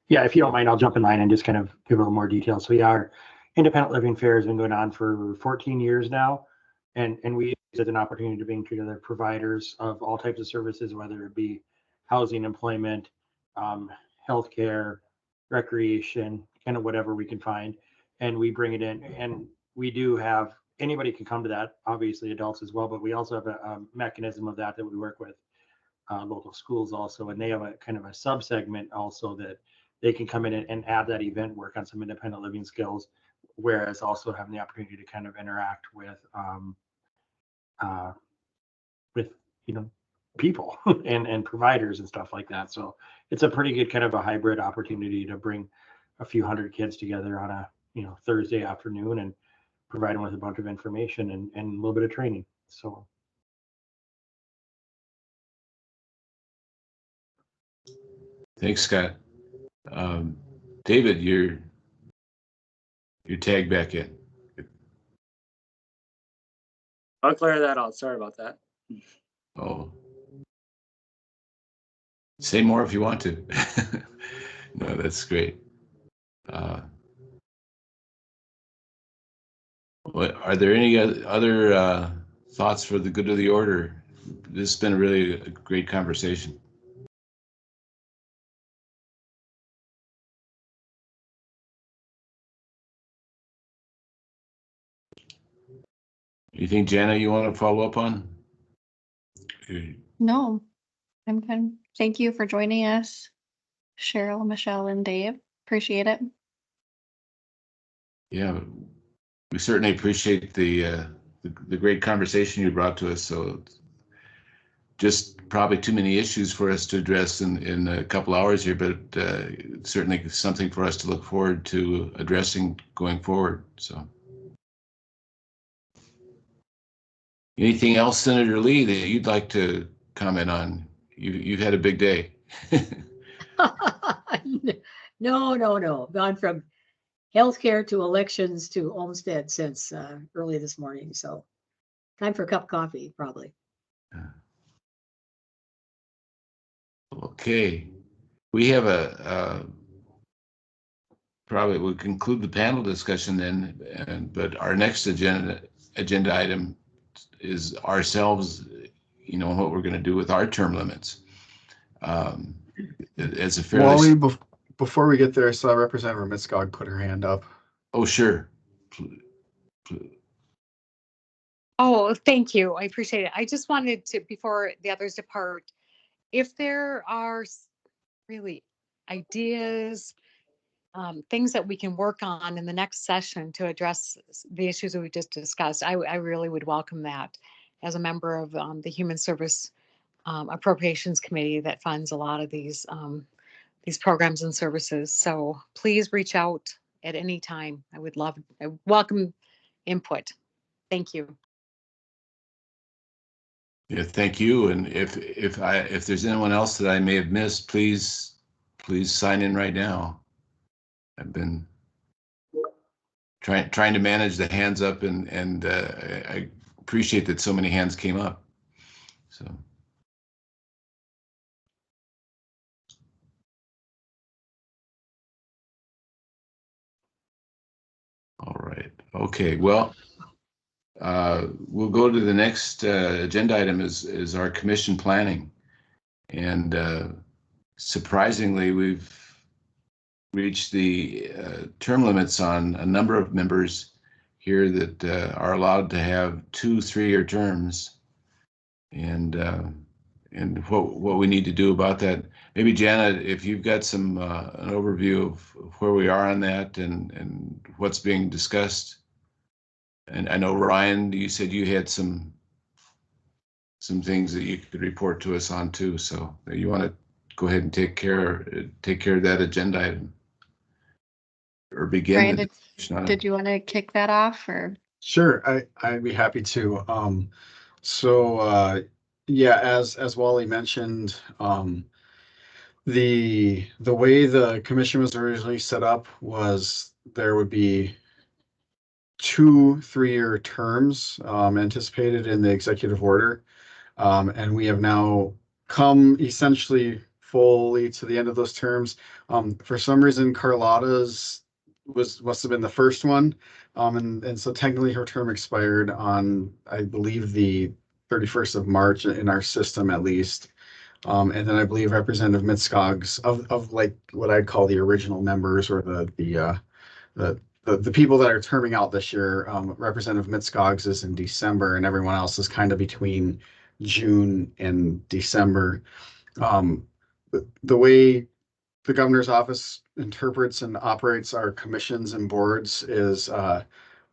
Yeah, if you don't mind, I'll jump in line and just kind of give a little more detail. So we are independent living fair has been going on for 14 years now. And we use it as an opportunity to bring together providers of all types of services, whether it be housing, employment, healthcare, recreation, kind of whatever we can find. And we bring it in, and we do have, anybody can come to that, obviously adults as well, but we also have a mechanism of that we work with local schools also, and they have a kind of a sub-segment also that they can come in and add that event work on some independent living skills, whereas also having the opportunity to kind of interact with people and providers and stuff like that. So it's a pretty good kind of a hybrid opportunity to bring a few hundred kids together on a Thursday afternoon and provide them with a bunch of information and a little bit of training. So Thanks, Scott. David, you're tagged back in. I'll clear that out. Sorry about that. Oh. Say more if you want to. No, that's great. Are there any other thoughts for the good of the order? This has been really a great conversation. Anything, Jana, you want to follow up on? No, I'm fine. Thank you for joining us, Cheryl, Michelle, and Dave. Appreciate it. Yeah, we certainly appreciate the great conversation you brought to us. So just probably too many issues for us to address in a couple hours here, but certainly something for us to look forward to addressing going forward. So anything else, Senator Lee, that you'd like to comment on? You've had a big day. No. Gone from healthcare to elections to Olmstead since early this morning. So time for a cup of coffee, probably. Okay. We have probably we'll conclude the panel discussion then, but our next agenda item is ourselves, what we're going to do with our term limits. As a fairly... Wally, before we get there, I saw Representative Mitskog put her hand up. Oh, sure. Oh, thank you. I appreciate it. I just wanted to, before the others depart, if there are really ideas, things that we can work on in the next session to address the issues that we just discussed, I really would welcome that as a member of the Human Service Appropriations Committee that funds a lot of these programs and services. So please reach out at any time. I welcome input. Thank you. Yeah, thank you. And if there's anyone else that I may have missed, please sign in right now. I've been trying to manage the hands up, and I appreciate that so many hands came up. So. All right. Okay. Well, we'll go to the next agenda item is our commission planning, and surprisingly, we've reached the term limits on a number of members here that are allowed to have 2 3-year terms, and what we need to do about that. Maybe Janet, if you've got some an overview of where we are on that and what's being discussed. And I know, Ryan, you said you had some things that you could report to us on too. So you want to go ahead and take care of that agenda item, or begin. Ryan, did you want to kick that off, or? Sure, I'd be happy to. Yeah, as Wally mentioned, the way the commission was originally set up was there would be 2 3-year terms anticipated in the executive order, and we have now come essentially fully to the end of those terms. For some reason, Carlotta's must have been the first one. And so technically her term expired on, I believe, the 31st of March in our system at least. And then I believe Representative Mitskog's of like what I'd call the original members, or the people that are terming out this year. Representative Mitskog's is in December, and everyone else is kind of between June and December. The way the governor's office interprets and operates our commissions and boards is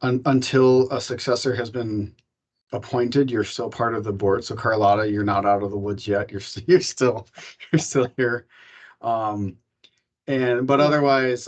until a successor has been appointed, you're still part of the board. So Carlotta, you're not out of the woods yet. You're still here. But otherwise,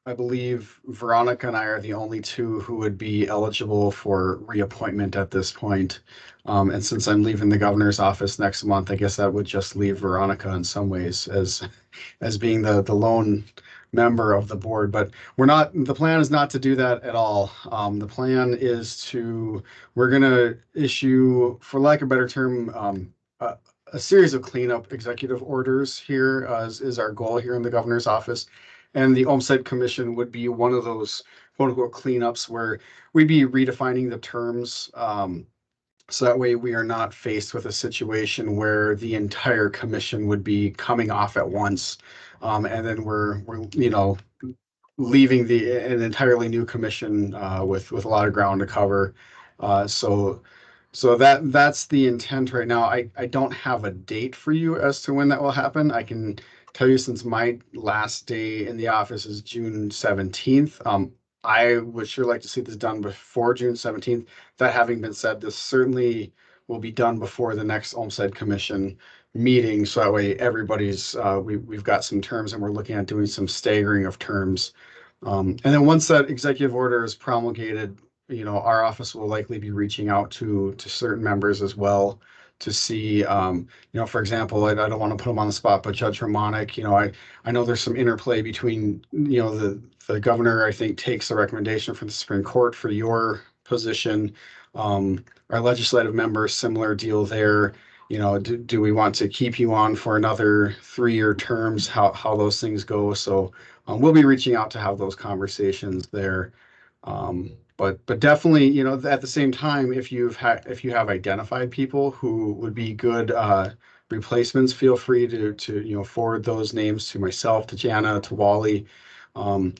I believe Veronica and I are the only two who would be eligible for reappointment at this point. And since I'm leaving the governor's office next month, I guess that would just leave Veronica in some ways as being the lone member of the board. But the plan is not to do that at all. The plan is we're going to issue, for lack of a better term, a series of cleanup executive orders here is our goal here in the governor's office. And the Olmstead Commission would be one of those quote unquote cleanups where we'd be redefining the terms. So that way we are not faced with a situation where the entire commission would be coming off at once. And then we're leaving an entirely new commission with a lot of ground to cover. So that's the intent right now. I don't have a date for you as to when that will happen. I can tell you, since my last day in the office is June 17th, I would sure like to see this done before June 17th. That having been said, this certainly will be done before the next Olmstead Commission meeting. So that way everybody's, we've got some terms, and we're looking at doing some staggering of terms. And then once that executive order is promulgated, our office will likely be reaching out to certain members as well to see, for example, I don't want to put them on the spot, but Judge Harmonic, I know there's some interplay between, the governor, I think, takes the recommendation from the Supreme Court for your position. Our legislative members, similar deal there. Do we want to keep you on for another 3-year terms? How those things go. So we'll be reaching out to have those conversations there. But definitely, at the same time, if you have identified people who would be good replacements, feel free to forward those names to myself, to Jana, to Wally, and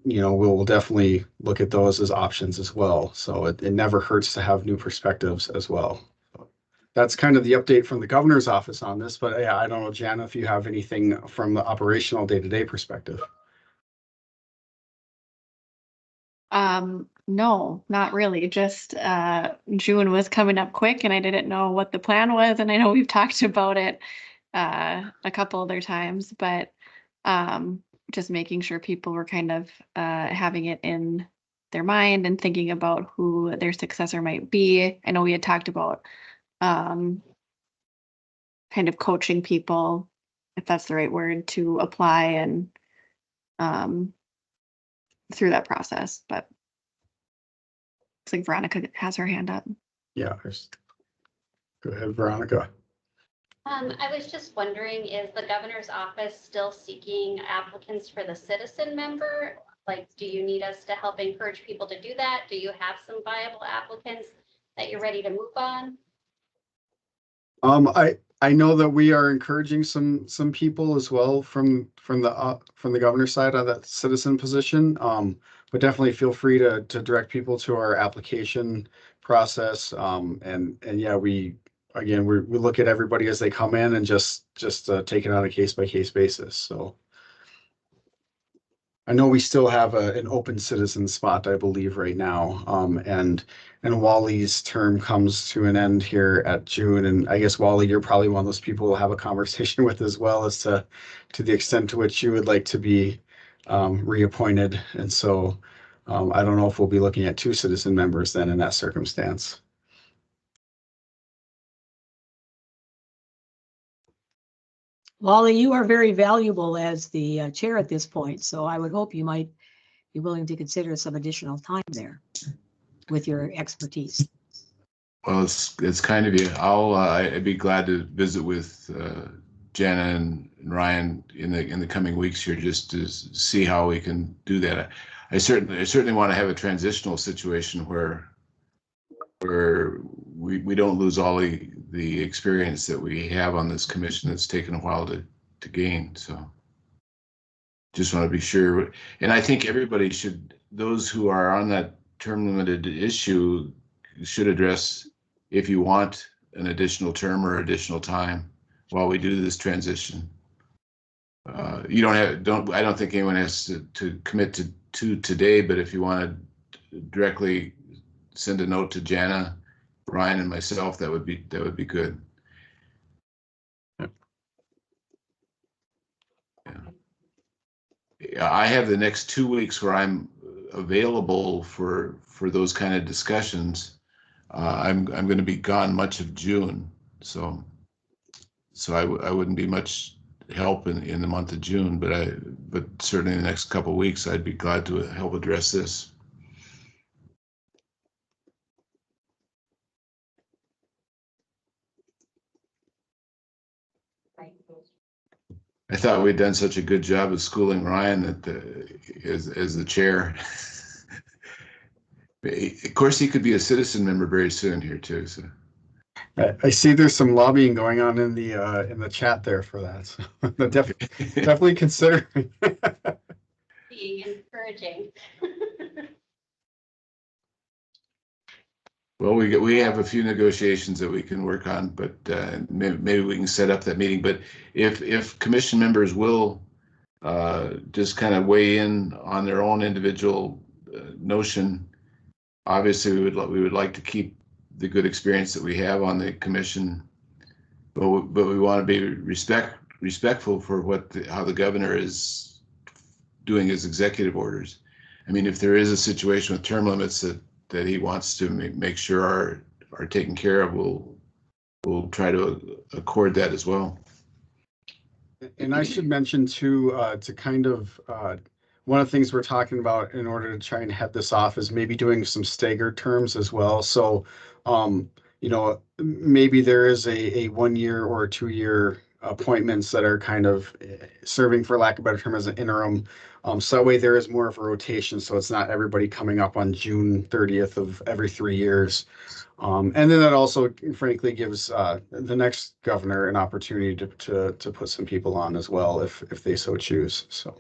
we'll definitely look at those as options as well. So it never hurts to have new perspectives as well. That's kind of the update from the governor's office on this. But yeah, I don't know, Jana, if you have anything from the operational day-to-day perspective. No, not really. Just June was coming up quick, and I didn't know what the plan was. And I know we've talked about it a couple other times, but just making sure people were kind of having it in their mind and thinking about who their successor might be. I know we had talked about kind of coaching people, if that's the right word, to apply and through that process. But looks like Veronica has her hand up. Yeah, go ahead, Veronica. I was just wondering, is the governor's office still seeking applicants for the citizen member? Like, do you need us to help encourage people to do that? Do you have some viable applicants that you're ready to move on? I know that we are encouraging some people as well from the governor's side on that citizen position. But definitely feel free to direct people to our application process. And yeah, we look at everybody as they come in and just take it on a case-by-case basis. So I know we still have an open citizen spot, I believe, right now. And Wally's term comes to an end here at June. And I guess, Wally, you're probably one of those people we'll have a conversation with as well, as to the extent to which you would like to be reappointed. And so I don't know if we'll be looking at 2 citizen members then in that circumstance. Wally, you are very valuable as the chair at this point, so I would hope you might be willing to consider some additional time there with your expertise. Well, it's kind of you. I'd be glad to visit with Jana Ryan in the coming weeks here, just to see how we can do that. I certainly want to have a transitional situation where we don't lose all the experience that we have on this commission that's taken a while to gain. So just want to be sure. And I think everybody should, those who are on that term limited issue should address if you want an additional term or additional time while we do this transition. You I don't think anyone has to commit to today, but if you want to directly send a note to Jana, Ryan, and myself, that would be good. Yeah. I have the next 2 weeks where I'm available for those kind of discussions. I'm going to be gone much of June, so I wouldn't be much help in the month of June, but certainly in the next couple of weeks, I'd be glad to help address this. I thought we'd done such a good job of schooling Ryan that as the chair. Of course, he could be a citizen member very soon here too. So I see there's some lobbying going on in the chat there for that. So definitely consider. Being encouraging. Well, we have a few negotiations that we can work on, but maybe we can set up that meeting. But if commission members will just kind of weigh in on their own individual notion, obviously we would like to keep the good experience that we have on the commission, but we want to be respectful for how the governor is doing his executive orders. I mean, if there is a situation with term limits that he wants to make sure are taken care of, we'll try to accord that as well. And I should mention too, to kind of one of the things we're talking about in order to try and head this off is maybe doing some staggered terms as well. So, maybe there is a 1 year or a 2 year appointments that are kind of serving, for lack of a better term, as an interim. So that way there is more of a rotation. So it's not everybody coming up on June 30th of every 3 years. And then that also, frankly, gives the next governor an opportunity to put some people on as well, if they so choose. So.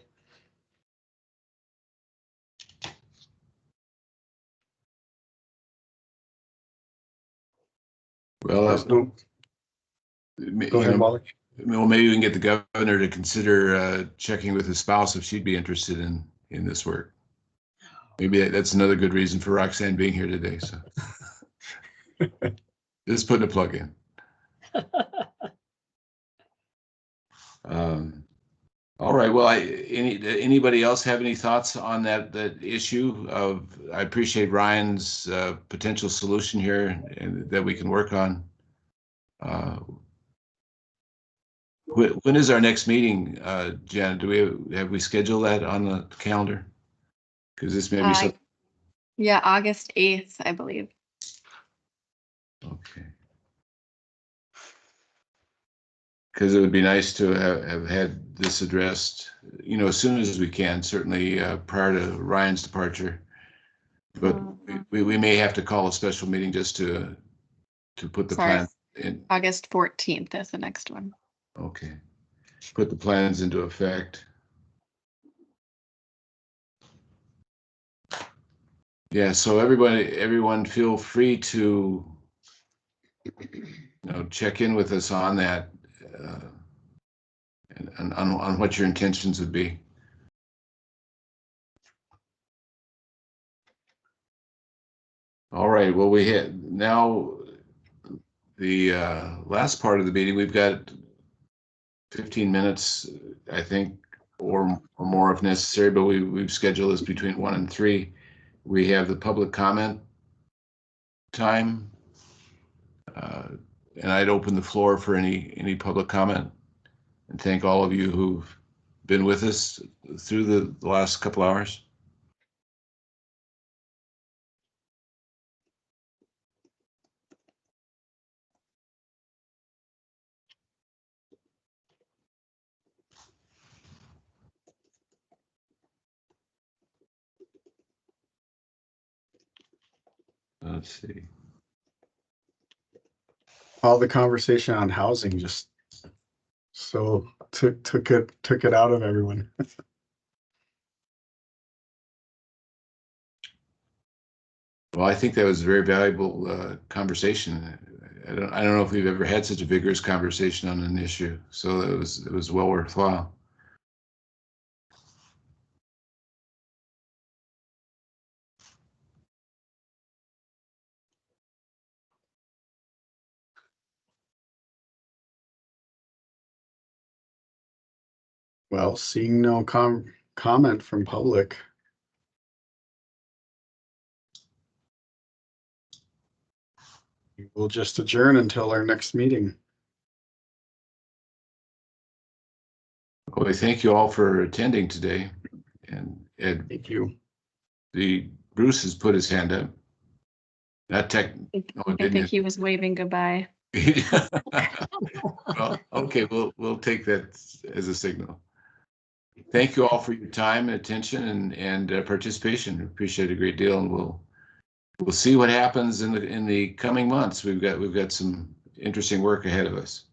Well, Go ahead, Wally. Well, maybe we can get the governor to consider checking with his spouse if she'd be interested in this work. Maybe that's another good reason for Roxanne being here today. So just putting a plug in. All right. Well, anybody else have any thoughts on that issue of? I appreciate Ryan's potential solution here and that we can work on. When is our next meeting, Jen? Have we scheduled that on the calendar? Because this may be something. Yeah, August 8th, I believe. Okay. Because it would be nice to have had this addressed, as soon as we can, certainly prior to Ryan's departure. But we may have to call a special meeting just to put the plan in. August 14th is the next one. Okay. Put the plans into effect. Yeah, so everyone feel free to check in with us on that and on what your intentions would be. All right, well, we hit now the last part of the meeting. We've got 15 minutes, I think, or more if necessary, but we've scheduled this between 1 and 3. We have the public comment time, and I'd open the floor for any public comment, and thank all of you who've been with us through the last couple hours. let's see. All the conversation on housing just so took it out of everyone. Well, I think that was a very valuable conversation. I don't know if we've ever had such a vigorous conversation on an issue, so it was well worthwhile. Well, seeing no comment from public. We'll just adjourn until our next meeting. Well, we thank you all for attending today, and Ed. Thank you. Bruce has put his hand up. Not tech. I think he was waving goodbye. Well, okay, we'll take that as a signal. Thank you all for your time and attention and participation. We appreciate it a great deal, and we'll see what happens in the coming months. We've got some interesting work ahead of us.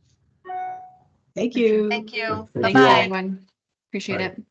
Thank you. Thank you. Thanks, Bye-bye. everyone. Appreciate Bye. it.